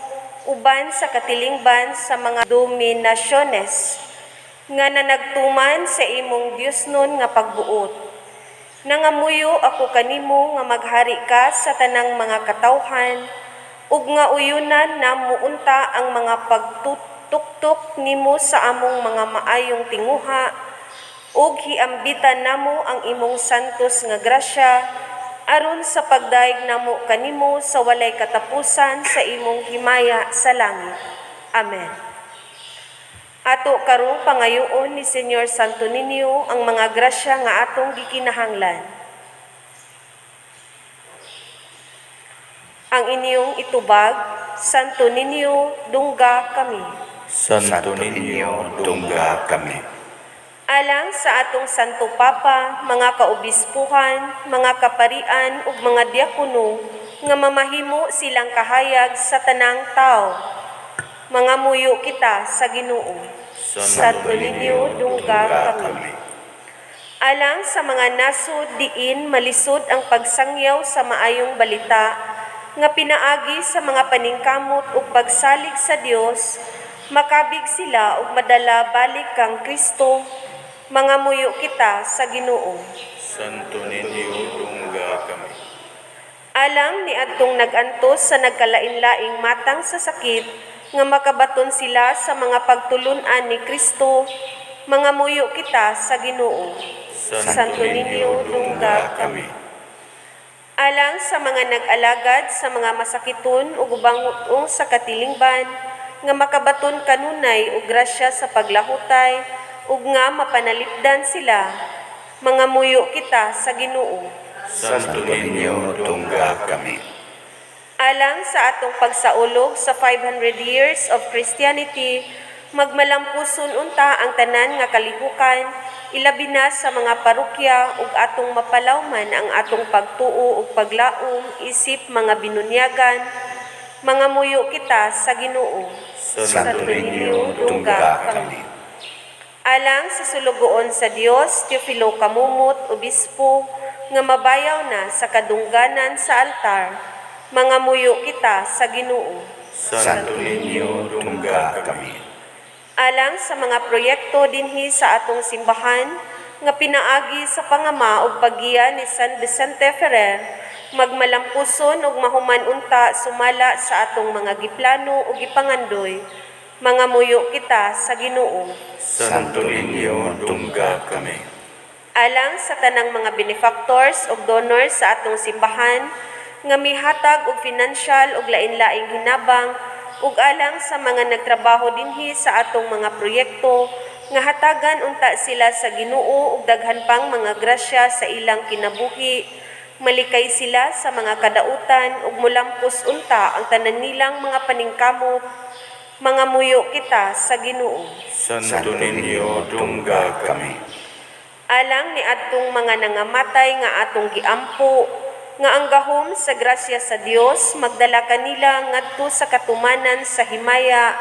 uban sa katilingban sa mga dominasyones nga nanagtuman sa imong Diosnon nga pagbuot. Nangamuyo ako kanimo nga maghari ka sa tanang mga katawhan ug nga uyunan na muunta ang mga pagtutuktok nimo sa among mga maayong tinguha ug hiambitan namo ang imong santos nga grasya aron sa pagdaig namo kanimo sa walay katapusan sa imong himaya sa langit. Amen. Ato karong pangayoon ni Senyor Santo Niño ang mga grasya nga atong gikinahanglan. Ang inyong itubag, Santo Niño, dungga kami. Santo Niño, dungga kami. Alang sa atong Santo Papa, mga kaobispuhan, mga kaparian ug mga diakono nga mamahimo silang kahayag sa tanang tao. Mga muyo kita sa Ginoo. Santo Niño, dungga kami. Alang sa mga nasod diin malisod ang pagsangyaw sa maayong balita nga pinaagi sa mga paningkamot ug pagsalig sa Dios, makabig sila ug madala balik kang Kristo. Mga muyo kita sa Ginoo. Santo Niño, dungga kami. Alang ni adtong nagantos sa nagkalain-laing matang sa sakit nga makabaton sila sa mga pagtulunan ni Kristo, mga muyo kita sa Ginoo. Santo Niño, dungga kami. Alang sa mga nag-alagad sa mga masakiton ug ubang sa katilingban, nga makabaton kanunay ug grasya sa paglahutay ug nga mapanalipdan sila, mga muyo kita sa Ginoo. Santo Niño, dungga kami. Alang sa atong pagsaulog sa 500 years of Christianity, magmalampuson unta ang tanan nga kalihukan, ilabi na sa mga parokya ug atong mapalawman ang atong pagtuo ug paglaom isip mga binunyagan, mga muyo kita sa Ginoo. Santo Niño, dungga kami. Alang sa sulugoon sa Dios, Teofilo Kamumot, obispo, nga mabayaw na sa kadungganan sa altar, mga muyo kita sa Ginoo. Santo Niño, dungga kami. Alang sa mga proyekto dinhi sa atong simbahan nga pinaagi sa pangama ug paggiya ni San Vicente Ferrer, magmalampuson ug mahuman unta sumala sa atong mga giplano ug gipangandoy, Mangamuyo kita sa Ginoo. Santo Niño, tungga kami. Alang sa tanang mga benefactors ug donors sa atong simbahan, nga mihatag og financial ug lain-laing hinabang, ug alang sa mga nagtrabaho dinhi sa atong mga proyekto, nga hatagan unta sila sa Ginoo ug daghan pang mga grasya sa ilang kinabuhi, malikay sila sa mga kadautan ug mulampos unta ang tanan nilang mga paningkamot. Mangamuyo kita sa Ginoo. Santo Niño, tungga kami. Alang ni atong mga nangamatay nga atong giampo, nga ang gahom sa grasya sa Dios magdala kanila ngadto sa katumanan sa himaya.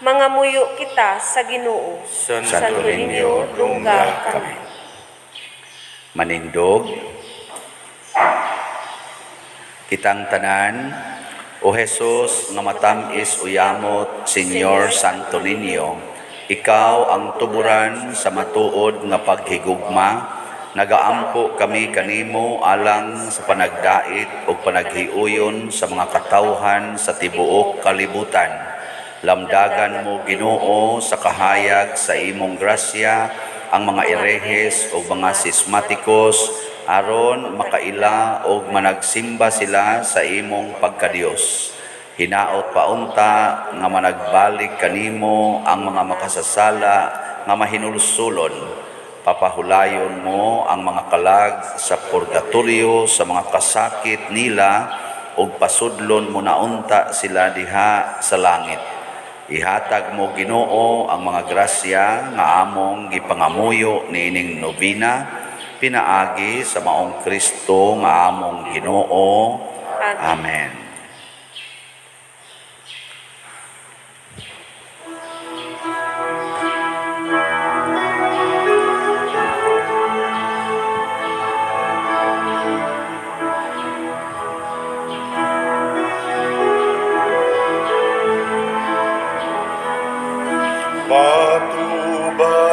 Mangamuyo kita sa Ginoo. Santo Niño, tungga kami. Manindog. Kitang tanan, O Jesus nga matamis uyamot, Senyor Santo Niño, ikaw ang tuburan sa matuod nga paghigugma, nagaampo kami kanimo alang sa panagdait o panaghiuyon sa mga katawhan sa tibuok kalibutan. Lamdagan mo Ginoo sa kahayag sa imong grasya ang mga erehes o mga sismatikos aron makaila o managsimba sila sa imong pagkadiyos. Hinaot paunta nga managbalik kanimo ang mga makasasala nga mahinulsulon. Papahulayon mo ang mga kalag sa purgatorio sa mga kasakit nila ug pasudlon mo na unta sila diha sa langit. Ihatag mo Ginoo ang mga grasya nga among gipangamuyo niining nobina, pinaagi sa maong Kristo nga among Ginoo. Amen.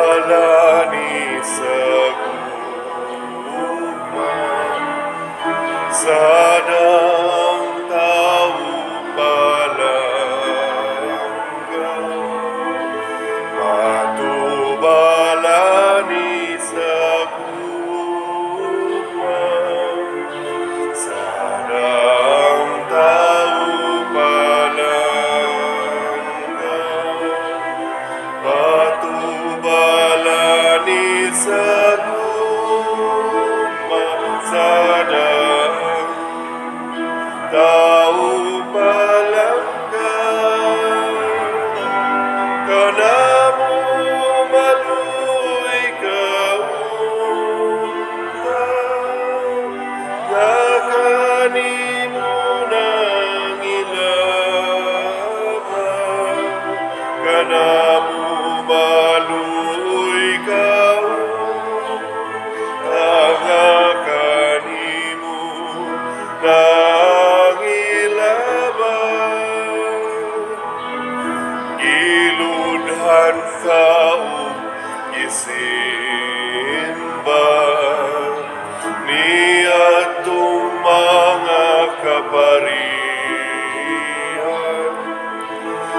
Patubalani sa gugma, sadang tao palangga. Patubalani sa gugma, sadang tao palangga. Patubalani sa gugma, sadang tao palangga. Kanamo maluy kaunta, nga kanimo nang ilaban. Kanamo maluy kaunta, nga kanimo nang ilaban. Giludhan ka o gisimba ni atong mga kabarihan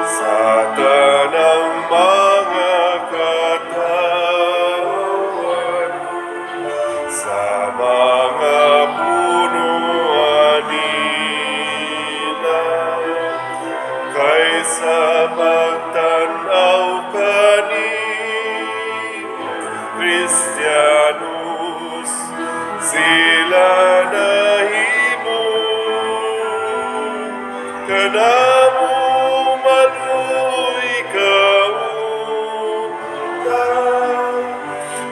sa tanang mga katawan, sa mga punuan nila, kaysa magtanaw kani Kristiyanos, sila nahimo. Kanamo maluy kaunta,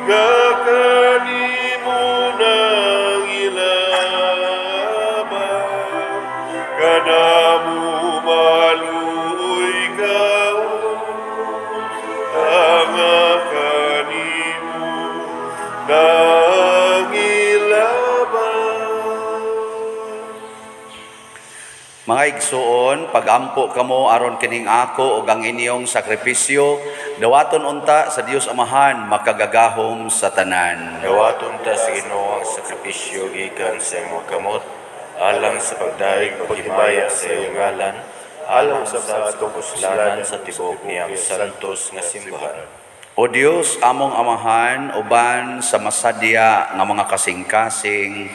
nga kanimo nang ilaban. Kanamo maluy kaunta, nga kanimo nang ilaban. Mga igsuon, pagampo kamo aron kining ako ug ang inyong sakripisyo, dawaton unta sa Dios Amahan makagagahom sa tanan. Dawaton ta sa Ginoo ang sakripisyo gikan sa imong kamot, alang sa pagdaig paghimaya sa iyong ngalan, alang sa atong kuslanan sa tibuok niyang santos nga simbahan. O Dios, among amahan, uban sa masadya nga mga kasing-kasing,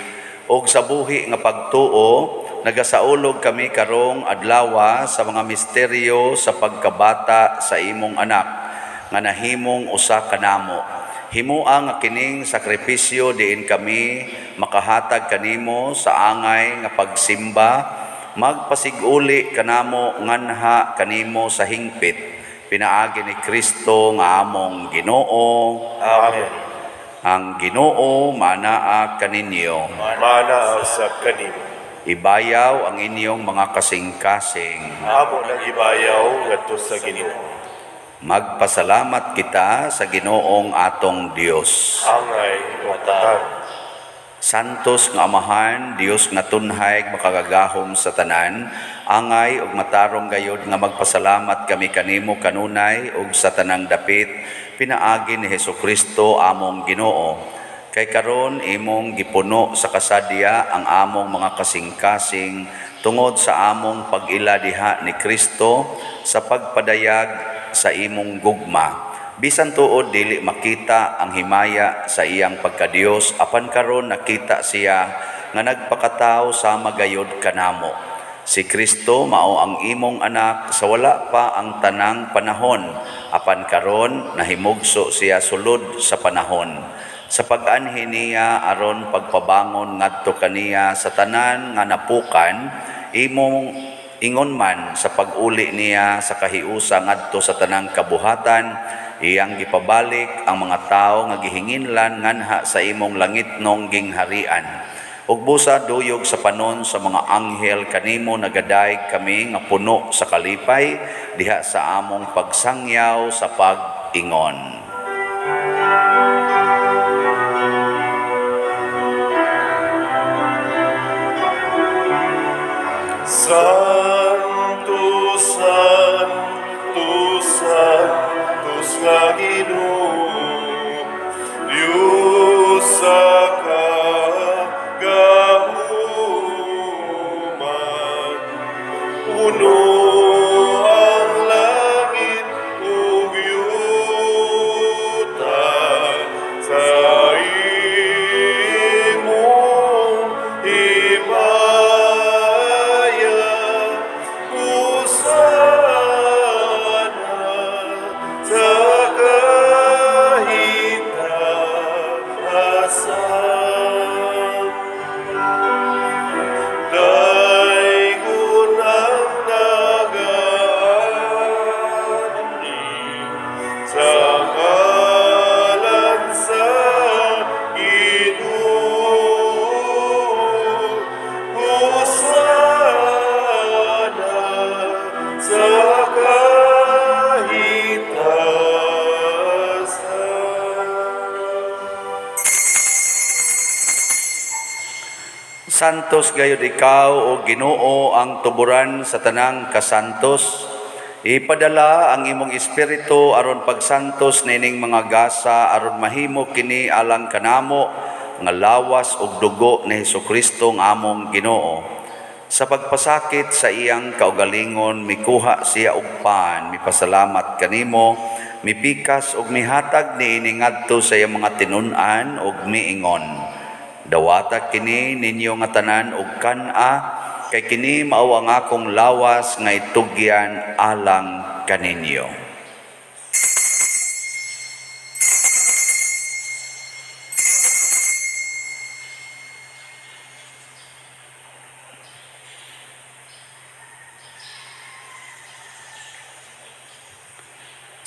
o sa buhi nga pagtuo, nagasaulog kami karong adlawa sa mga misteryo sa pagkabata sa imong anak, nga nahimong usa kanamo. Himua nga kining sakripisyo diin kami makahatag kanimo sa angay nga pagsimba, magpasiguli kanamo nganha kanimo sa hingpit. Pinaagi ni Kristo nga among Ginoo. Amen. Ang Ginoo manaa kaninyo. Mana sa kanimo. Ibayaw ang inyong mga kasing-kasing. Amo nang ibayaw ngadto sa Ginoo. Magpasalamat kita sa Ginoong atong Dios. Angay watan. Santos nga Amahan, Dios nga tunhay makagagahom sa tanan, angay ug matarong gayud nga magpasalamat kami kanimo kanunay ug sa tanang dapit pinaagi ni Hesukristo among Ginoo. Kay karon imong gipuno sa kasadya ang among mga kasing-kasing tungod sa among pag-ila diha ni Kristo sa pagpadayag sa imong gugma. Bisan tuod dili makita ang himaya sa iyang pagkadiyos, apan karon nakita siya nga nagpakatao sa magayod kanamo. Si Kristo mao ang imong anak sa wala pa ang tanang panahon, apan karon nahimugso siya sulod sa panahon. Sa pag-anhi niya aron pagpabangon ngadto kaniya sa tanan nga napukan, imong ingon man sa pag-uli niya sa kahiusa ngadto sa tanang kabuhatan, iyang gipabalik ang mga tao nga gihinginlan nganha sa imong langitnong gingharian. Ug busa duyog sa panon sa mga anghel kanimo nagaday kami nga puno sa kalipay diha sa among pagsangyaw sa pag-ingon. Santo, Santo, Santos nga Ginoo, Diyos sa kagahuman, puno ang langit ug yuta sa imong himaya. Hosana sa kahitasan. Daigon ang nagaani sa ngalan sa Ginoo. Hosana sa kahitasan. Santos gayud ikaw o Ginoo ang tuburan sa tanang kasantos. Ipadala ang imong espiritu aron pagsantos nining mga gasa aron mahimo kini alang kanamo nga lawas ug dugo ni Hesukristo nga among Ginoo. Sa pagpasakit sa iyang kaugalingon mikuha siya og pan, mipasalamat kanimo, mipikas ug mihatag niini ngadto sa iyang mga tinun-an ug miingon. Dawata kini ninyo nga tanan ug kan-a, kay kini mao ang akong lawas nga itugyan alang kaninyo.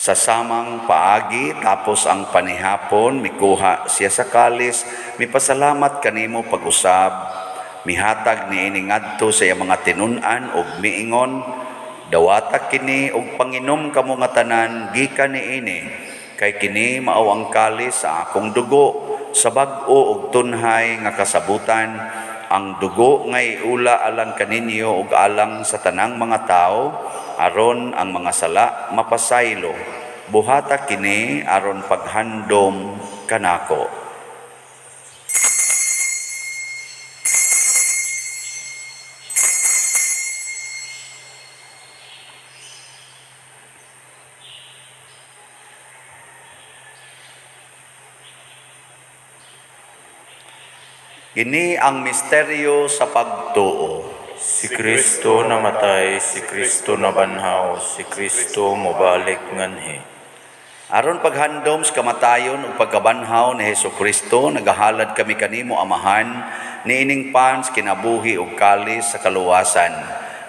Sa samang paagi tapos ang panihapon mikuha siya sa kalis, mipasalamat kanimo pag-usab, mihatag niini ngadto sa iyang mga tinun-an ug miingon, dawata kini ug panginom kamo nga tanan gikan niini, kay kini mao ang kalis sa akong dugo sa bag-o ug tunhay nga kasabutan, ang dugo nga iula alang kaninyo ug alang sa tanang mga tao, aron ang mga sala mapasaylo. Buhata kini aron paghandom kanako. Ini ang misteryo sa pagtuo. Si Kristo namatay, si Kristo nabanhaw, si Kristo mobalik nganhi. Aron paghandom sa kamatayon ug pagkabanhaw ni Hesus Kristo, nagahalad kami kanimo amahan, niining pan sa kinabuhi ug kalis sa kaluwasan.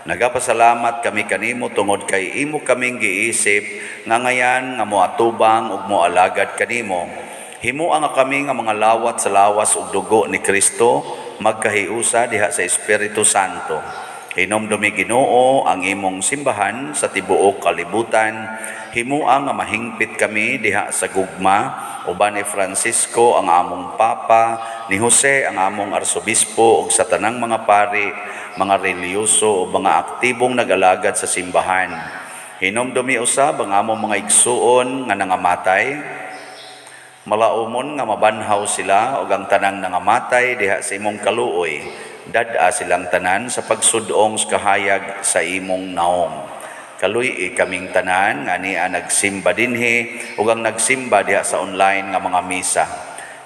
Nagapasalamat kami kanimo tungod kay imo kaming giisip nga ngayan nga moatubang ug moalagad kanimo. Himuan nga kami nga mga lawat sa lawas ug dugo ni Kristo magkahiusa diha sa Espiritu Santo. Hinomdumi Ginoo ang imong simbahan sa tibuok kalibutan. Himuan nga mahingpit kami diha sa gugma uban ni Francisco ang among papa, ni Jose ang among arsobispo ug sa tanang mga pari, mga reliyoso o mga aktibong nag-alagad sa simbahan. Hinomdumi usab ang among mga igsuon nga nangamatay. Malaumon nga mabanhaw sila ug ang tanang nangamatay diha sa imong kaluoy. Dad-a silang tanan sa pagsudong sa kahayag sa imong naong. Kaluy kaming tanan nga niya nagsimba dinhi ug ang nagsimba diha sa online nga mga misa.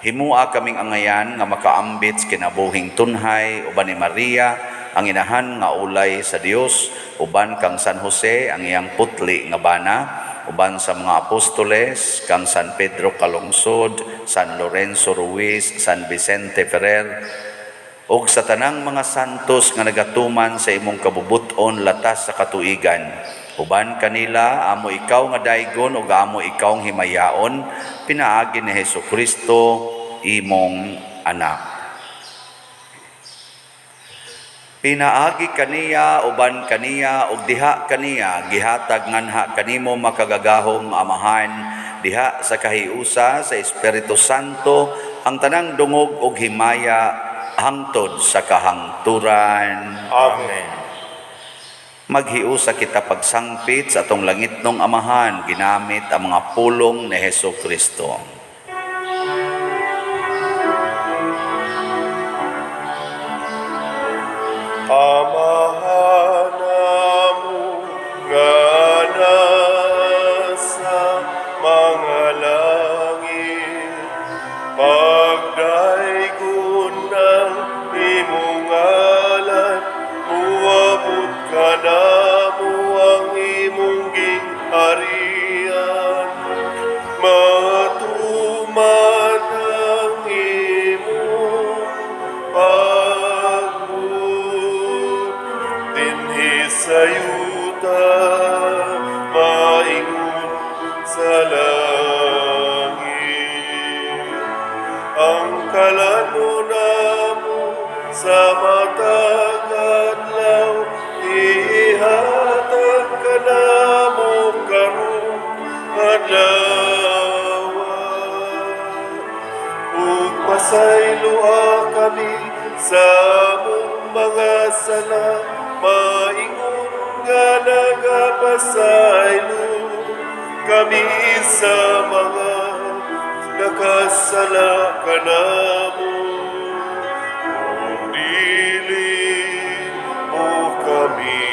Himua kaming angayan nga makaambit sa kinabuhing tunhay uban ni Maria ang inahan nga ulay sa Dios, uban kang San Jose ang iyang putli nga bana, uban sa mga apostoles kang San Pedro Calungsod, San Lorenzo Ruiz, San Vicente Ferrer, ug sa tanang mga santos nga nagatuman sa imong kabubuton latas sa katuigan. Uban kanila amo ikaw nga daygon ug amo ikaw himayaon, pinaagi ni Hesus Kristo imong anak. Pinaagi kaniya uban kaniya ug diha kaniya gihatag nganha kanimo makagagahong amahan diha sa kahiusa sa Espiritu Santo ang tanang dungog ug himaya hangtod sa kahangturan. Amen. Maghiusa kita pagsangpit sa atong langitnong amahan ginamit ang mga pulong ni Hesus Kristo. Amahan namu nga nasa mga langit, pagdaygon ng imong ngalan, muabot ka namo ang imong gingharian, matuman ang imong sa yuta, maingon sa langit. Ang kalano namo sa matag adlaw, ihatag ka namo karon adlaw. Ug pasayloa kami sa among mga sala, maingon nga nagapasaylo kami sa mga nakasala kanamo. Kung dili mo kami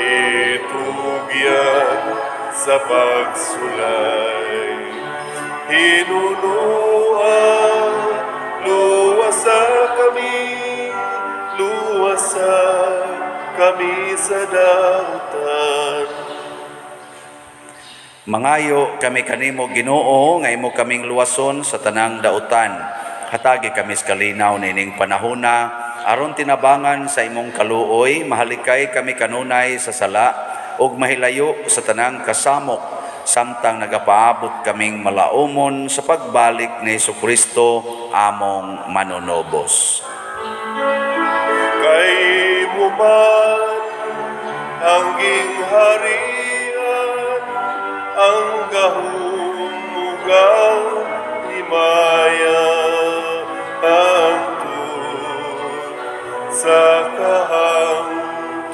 itugyan sa pagsulay, hinunuan luwasa kami sa dautan. Mangayo kami kanimo Ginoo nga imo kaming luwason sa tanang dautan. Hatagi kami sa kalinaw nining panahona aron tinabangan sa imong kaluoy, mahalikay kami kanunay sa sala ug mahilayo sa tanang kasamok samtang nagapaabot kaming malaumon sa pagbalik ni Hesus Kristo among manunobos. Kay mo man ang gingharian, ang gahumugang himaya, hangtod sa kahangturan.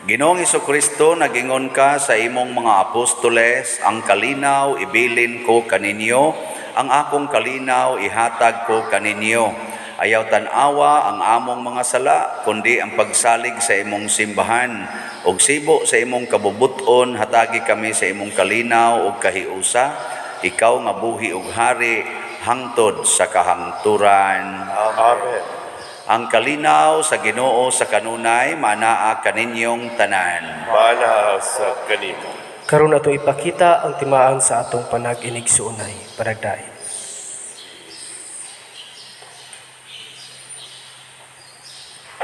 Ginoong Jesucristo, nagingon ka sa imong mga apostoles, ang kalinaw ibilin ko kaninyo, ang akong kalinaw ihatag ko kaninyo. Ayaw tanawa ang among mga sala, kundi ang pagsalig sa imong simbahan. Og sibo sa imong kabubuton, hatagi kami sa imong kalinaw ug kahiusa, ikaw nga buhi ug hari hangtod sa kahangturan. Amen. Ang kalinaw sa Ginoo sa kanunay manaa kaninyong tanan. Mana sa kanimo. Karon ato ipakita ang timaan sa atong panag-inig suunay. Paragdain.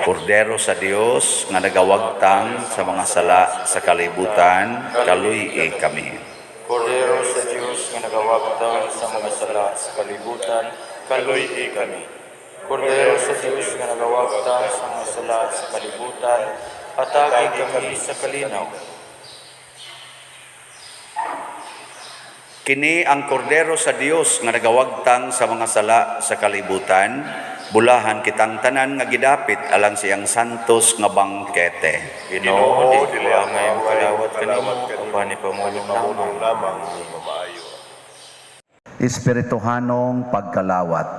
Kordero sa Dios nga nagawagtang sa mga sala sa kalibutan, kaluy kami. Kordero sa Diyos nga nagawagtang sa mga sala sa kalibutan, kaluy kami. Kordero sa Diyos nga nagawagtang sa mga sala sa kalibutan, atagi kami sa kalinaw. Kini ang kordero sa Dios nga nagawagtang sa mga sala sa kalibutan, bulahan kitang tanan nga gidapit alang siyang santos nga bangkete. Ginoo, di ba ngay makalawat kanimo, uban ni pamulong Pamulong lamang. lamang mamaayo. Espirituhanong pagkalawat.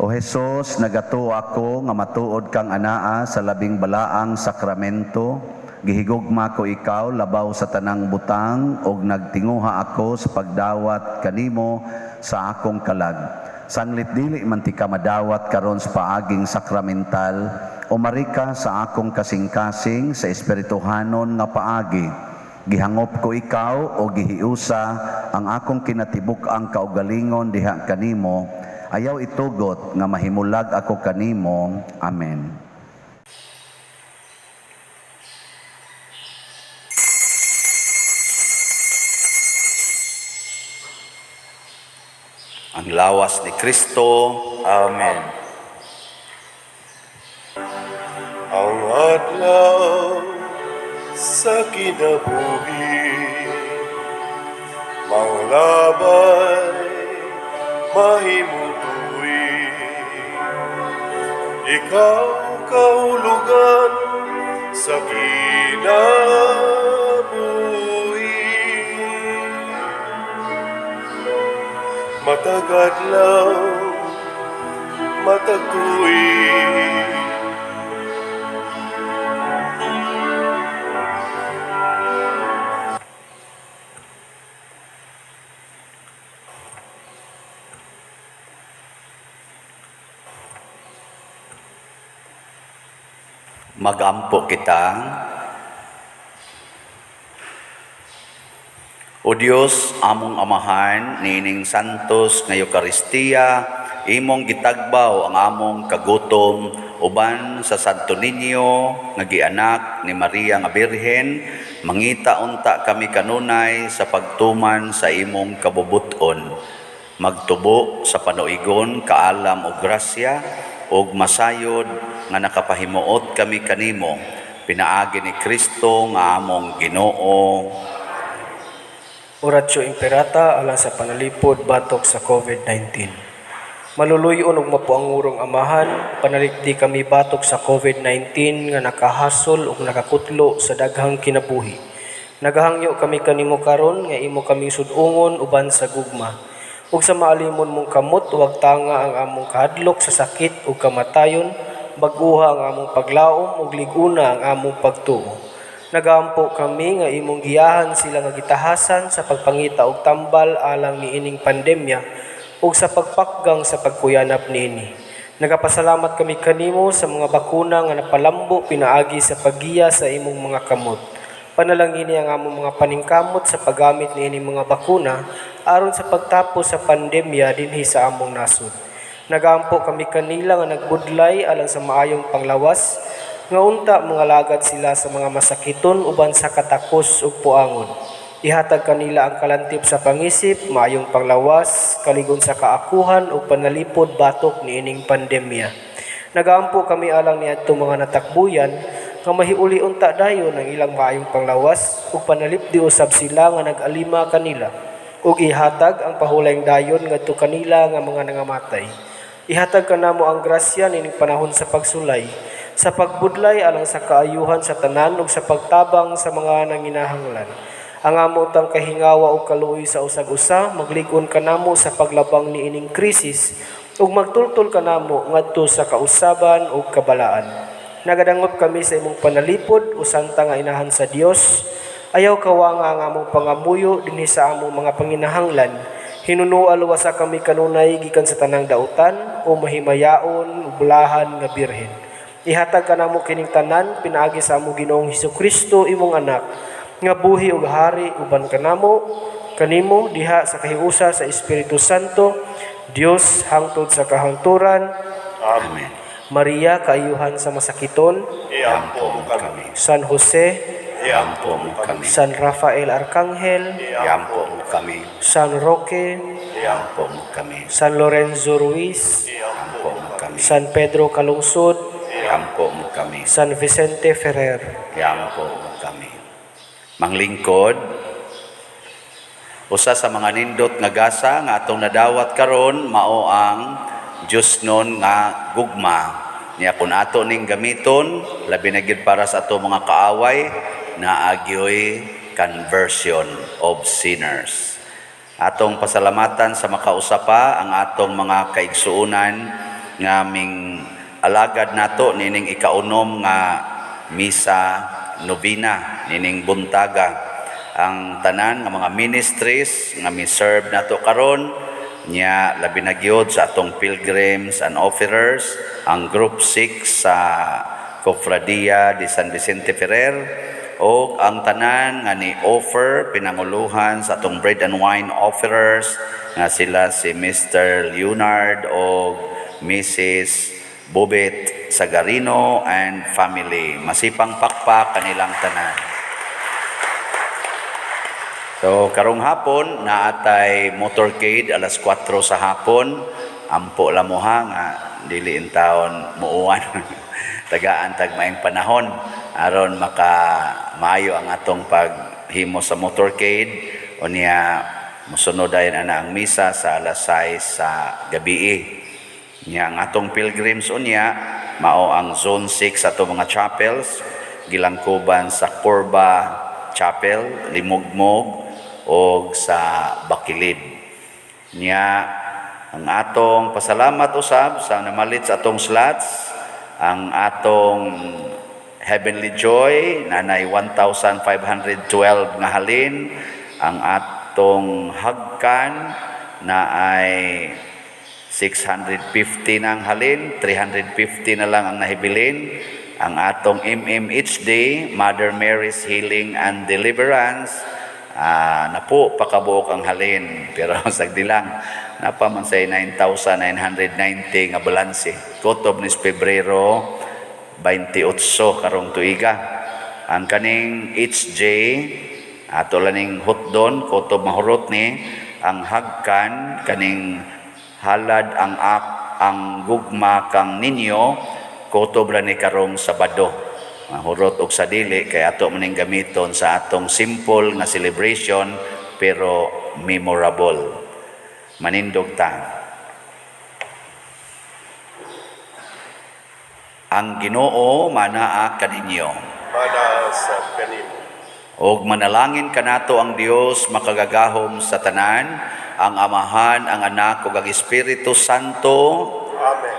O Jesus, nagato ako nga matuod kang anaa sa labing balaang sakramento. Gihigugma ko ikaw labaw sa tanang butang ug nagtinguha ako sa pagdawat kanimo sa akong kalag. Sanglit dili man ti ka madawat karon sa paaging sakramental, umari ka sa akong kasing-kasing sa espirituhanon nga paagi. Gihangop ko ikaw o gihiusa ang akong kinatibuk-ang kaugalingon diha kanimo. Ayaw itugot nga mahimulag ako kanimo. Amen. Ang lawas ni Kristo. Amen. Ang adlaw sa kinabuhi, manglabay mahimutuwi. Ikaw kahulugan sa kinabuhi. Matagadlaw, matagtuwi. Magampo kita. O Dios, among amahan, nining santos nga Eucharistia, imong gitagbaw ang among kagutom, uban sa Santo Niño, nga gianak ni Maria nga Birhen, mangita unta kami kanunay sa pagtuman sa imong kabubuton. Magtubo sa panuigon, kaalam o grasya, ug masayod nga nakapahimuot kami kanimo, pinaagi ni Kristo nga among Ginoo. Oratio Imperata alang sa panalipod batok sa COVID-19. Maluluyon ug mapuangurong amahan, panalikdi kami batok sa COVID-19 nga nakahasol ug nakakutlo sa daghang kinabuhi. Nagahangyo kami kanimo karon nga imo kami sudungon uban sa gugma. Ug sa maalimon mong kamot, huwag tanga ang among kahadlok sa sakit ug kamatayon, baguha ang among paglaom ug liguna ang among pagtuo. Nagaampo kami nga imong giyahan sila nga gitahasan sa pagpangita og tambal alang niining pandemya ug sa pagpakgang sa pagkuyanap niini. Nagapasalamat kami kanimo sa mga bakuna nga napalambo pinaagi sa paggiya sa imong mga kamot. Panalangini ang among mga paningkamot sa paggamit niining mga bakuna aron sa pagtapos sa pandemya dinhi sa among nasod. Nagaampo kami kanila nga nagbudlay alang sa maayong panglawas, nga unta mga lagad sila sa mga masakiton uban sa katakos ug puangon. Ihatag kanila ang kalantip sa pangisip, maayong panglawas, kaligon sa kaakuhan ug panalipod batok niining pandemya. Nagaampo kami alang niadto mga natakbuyan nga mahiuli unta dayon ang ilang maayong panglawas ug panalipdi usab sila nga nag-alima kanila. Ug ihatag ang pahulayng dayon ngadto kanila nga mga nangamatay. Ihatag kanamo ang grasya nining panahon sa pagsulay, sa pagbudlay alang sa kaayuhan sa tanan ug sa pagtabang sa mga nanginahanglan. Ang amo tang kahingawa ug kaluoy sa usag-usa, maglig-on kanamo sa paglabang niining krisis ug magtultol kanamo ngadto sa kausaban ug kabalaan. Nagadangop kami sa imong panalipod usanta nga inahan sa Dios, Ayaw kawanga nga among pangamuyo dinhi sa among mga panginahanglan. Hinunual wasa kami kanunay gikan sa tanang dautan o mahimayaon bulahan nga birhen. Ihatag ka namo kining tanan pinaagi sa among Ginoong Hesukristo imong anak nga buhi ug hari uban kanimo diha sa kahiusa sa Espiritu Santo, Dios hangtod sa kahangturan. Amen. Maria kaayuhan sa masakiton, Iampo mo kami. San Jose, Iampo mo kami. San Rafael Arcangel, Iampo mo kami. San Roque, Iampo mo kami. San Lorenzo Ruiz, Iampo mo kami. San Pedro Calungsod, Iampo mo kami. San Vicente Ferrer. Iampo mo kami. Manglingkod, usa sa mga nindot nga gasa nga atong nadawat karon mao ang Diyos nun nga gugma. Niya kung ato ning gamiton, labi na gid para sa ato mga kaaway, na agyoy conversion of sinners. Atong pasalamatan sa makausapa ang atong mga kaigsuunan nga ming alagad nato nining ikaunom nga misa novena nining buntaga. Ang tanan nga mga ministries nga mi-serve nato karon nya labi na gyud sa atong pilgrims and offerers, ang group 6 sa Cofradia de San Vicente Ferrer o ang tanan nga ni offer pinanguluhan sa atong bread and wine offerers nga sila si Mr. Leonard o Mrs. Bobet Sagarino and family. Masipang pakpak kanilang tanan. So karong hapon naatay motorcade alas 4 sa hapon. Ampo lamuha nga dili in taon muuwan. Tagaan tag maayong panahon aron maka maayo ang atong paghimo sa motorcade unya mosunod dayon ana ang misa sa alas 6 sa gabi. Nya ang atong pilgrims unya mao ang zone 6 ato mga chapels gilangkuban sa Corba Chapel, Limugmog o sa Bakilid. Nya ang atong pasalamat usab sa namalit sa atong slots, ang atong Heavenly Joy nanay 1,512 nga halin, ang atong Hagkan na ay 650 ng halin, 350 na lang ang nahibilin. Ang atong MMHD, Mother Mary's Healing and Deliverance, napo pakabuok ang halin, pero sagdi lang napaman say 9,990 nga balanse kutob ni Pebrero 28 karong tuiga. Ang kaning HJ ato laning hutdon kutob mahurot ni ang Hagkan kaning halad ang gugma kang ninyo kutob ra ni karong Sabado. Hurot og sa dili kay ato maning gamiton sa atong simple nga celebration pero memorable. Manindog ta. Ang Ginoo manaa kaninyo. Manasab kanimo. Og manalangin kanato ang Dios makagagahom sa tanan, ang Amahan, ang Anak ug ang Espiritu Santo. Amen.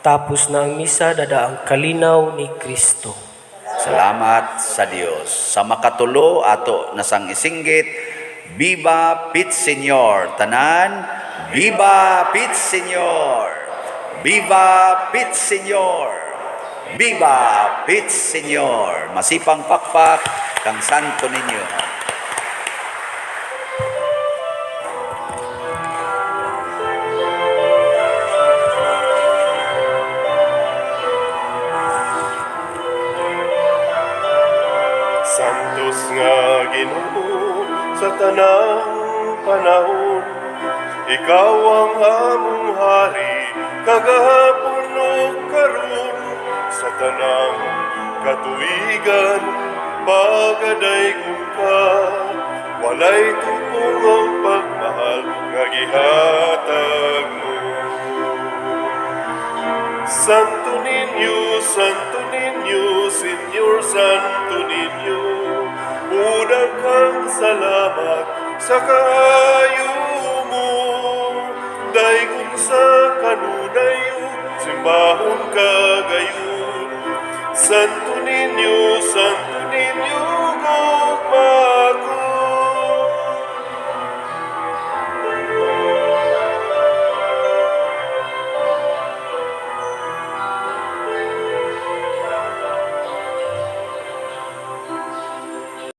Tapos na ang misa, dada ang kalinaw ni Kristo. Salamat sa Dios. Sa makatulo ato nasang isinggit, Viva Pit Señor. Tanan, Viva Pit Señor. Viva Pit Señor. Viva Pit Señor. Masipang pakpak kang santo ninyo. Santos nga Ginoo sa tanang panahon, ikaw ang among hari kagahapon ug karon, sa tanang katuigan pagadaygon ka, walay tupong ang pagmahal nga gihatag mo. Santo Niño, Señor Santo Niño, unang kang salamat sa kaayo